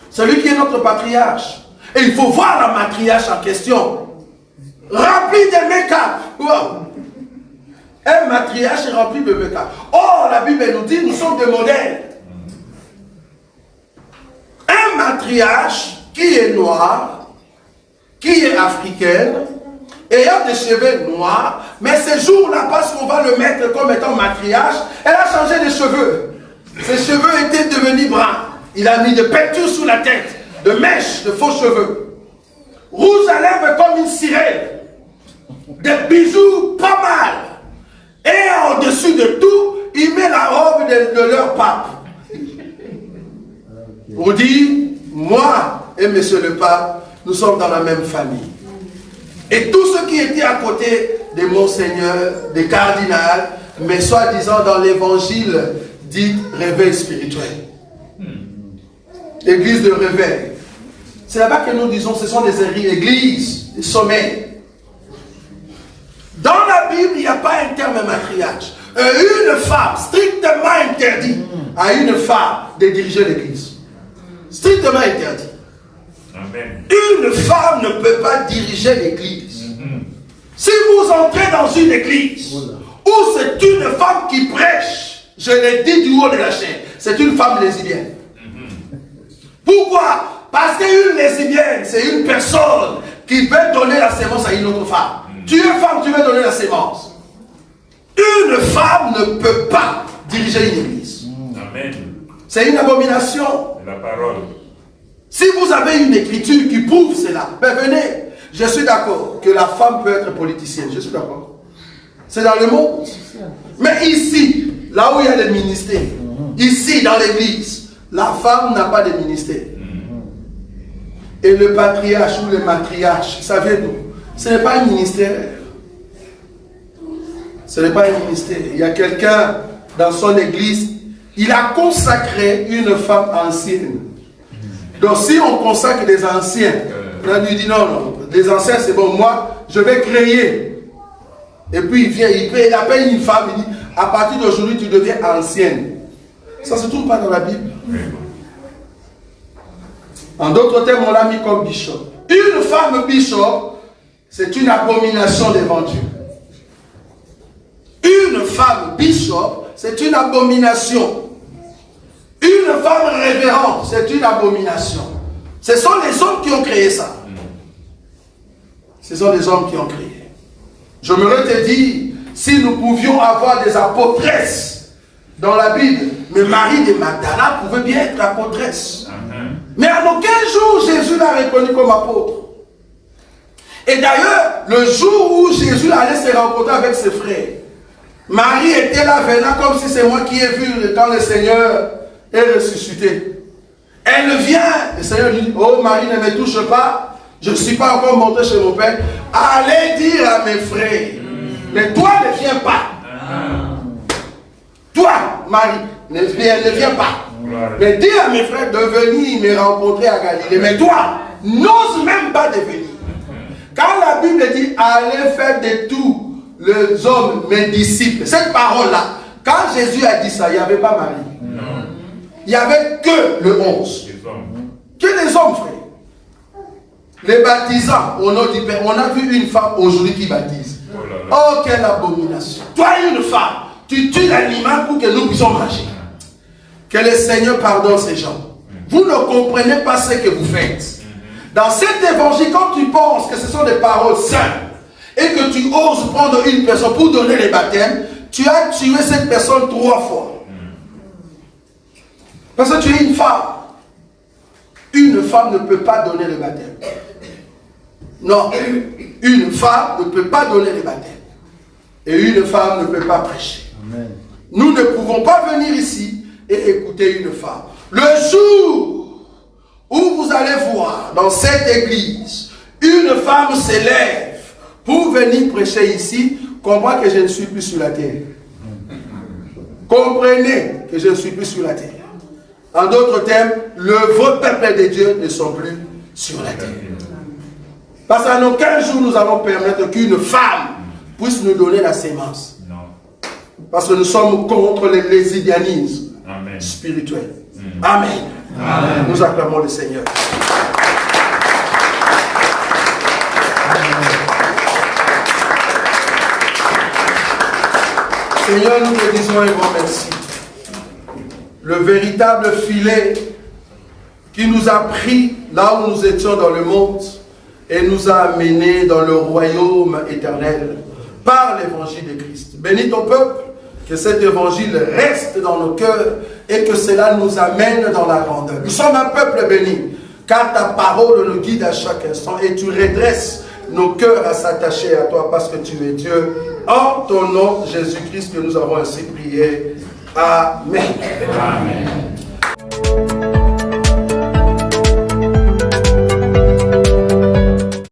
Celui qui est notre patriarche. Et il faut voir la matriarche en question. Rempli de make-up. Wow. Un matriarche est rempli de make-up. Oh, la Bible nous dit, nous sommes des modèles. Un matriarche qui est noir, qui est africaine, ayant des cheveux noirs, mais ce jour-là, parce qu'on va le mettre comme étant matriarche, elle a changé de cheveux. Ses cheveux étaient devenus bruns. Il a mis de peinture sous la tête, de mèches, de faux cheveux. Rouge à lèvres comme une sirène. Des bijoux pas mal. Et au-dessus de tout, il met la robe de leur pape. On dit, moi et monsieur le pape, nous sommes dans la même famille. Et tous ceux qui étaient à côté des monseigneurs, des cardinals, mais soi-disant dans l'évangile dit réveil spirituel. Église de réveil. C'est là-bas que nous disons, ce sont des églises, des sommets. Dans la Bible, il n'y a pas un terme matriarche. Une femme, strictement interdit à une femme de diriger l'église. Strictement interdit. Amen. Une femme ne peut pas diriger l'église. Si vous entrez dans une église où c'est une femme qui prêche, je l'ai dit du haut de la chaîne, c'est une femme lesbienne. Pourquoi? Parce qu'une lesbienne, c'est une personne qui veut donner la sémence à une autre femme. Tu es femme, tu veux donner la sémence. Une femme ne peut pas diriger une église. Amen. C'est une abomination. La parole. Si vous avez une écriture qui prouve cela, ben venez. Je suis d'accord que la femme peut être politicienne. Je suis d'accord. C'est dans le monde. Mais ici, là où il y a des ministères, ici dans l'église, la femme n'a pas de ministère. Et le patriarche ou le matriarche, ça vient d'où? Ce n'est pas un ministère. Ce n'est pas un ministère. Il y a quelqu'un dans son église, il a consacré une femme ancienne. Donc si on consacre des anciens, on lui dit non, non, les anciens c'est bon, moi je vais créer. Et puis il vient, il appelle une femme, il dit, à partir d'aujourd'hui tu deviens ancienne. Ça ne se trouve pas dans la Bible. En d'autres termes, on l'a mis comme bishop. Une femme bishop, c'est une abomination devant Dieu. Une femme bishop, c'est une abomination. Une femme révérende, c'est une abomination. Ce sont les hommes qui ont créé ça. Ce sont les hommes qui ont créé. Je me te dire, si nous pouvions avoir des apôtresses dans la Bible, mais Marie de Magdala pouvait bien être apôtresse. Mais à aucun jour Jésus l'a reconnu comme apôtre. Et d'ailleurs, le jour où Jésus allait se rencontrer avec ses frères, Marie était là venant comme si c'est moi qui ai vu quand le Seigneur est ressuscité. Elle vient, le Seigneur lui dit, oh Marie, ne me touche pas, je ne suis pas encore monté chez mon Père. Allez dire à mes frères, mais toi ne viens pas. Toi, Marie, ne viens pas. Mais dis à mes frères de venir me rencontrer à Galilée. Mais toi, n'ose même pas de venir. Quand la Bible dit, allez faire de tous les hommes mes disciples, cette parole-là, quand Jésus a dit ça, il n'y avait pas Marie. Non. Il n'y avait que le 11. Que les hommes, frère. Les baptisants, au nom du Père, on a vu une femme aujourd'hui qui baptise. Oh, quelle abomination. Toi, une femme, tu tues l'animal pour que nous puissions manger. Que le Seigneur pardonne ces gens. Vous ne comprenez pas ce que vous faites. Dans cet évangile, quand tu penses que ce sont des paroles simples et que tu oses prendre une personne pour donner les baptêmes, tu as tué cette personne 3 fois. Parce que tu es une femme. Une femme ne peut pas donner le baptême. Non, une femme ne peut pas donner le baptême. Et une femme ne peut pas prêcher. Amen. Nous ne pouvons pas venir ici et écouter une femme. Le jour où vous allez voir dans cette église, une femme s'élève pour venir prêcher ici, comprenez que je ne suis plus sur la terre. Comprenez que je ne suis plus sur la terre. En d'autres termes, le vrai peuple de Dieu ne sont plus sur la terre. Parce qu'en aucun jour nous allons permettre qu'une femme puisse nous donner la sémence. Non. Parce que nous sommes contre les lésidianismes Amen. spirituels. Amen. Amen. Nous acclamons le Seigneur. Seigneur, nous te disons un grand merci. Le véritable filet qui nous a pris là où nous étions dans le monde et nous a amenés dans le royaume éternel par l'évangile de Christ. Bénis ton peuple, que cet évangile reste dans nos cœurs et que cela nous amène dans la grandeur. Nous sommes un peuple béni, car ta parole nous guide à chaque instant et tu redresses nos cœurs à s'attacher à toi parce que tu es Dieu. En ton nom, Jésus-Christ, que nous avons ainsi prié. Amen. Amen.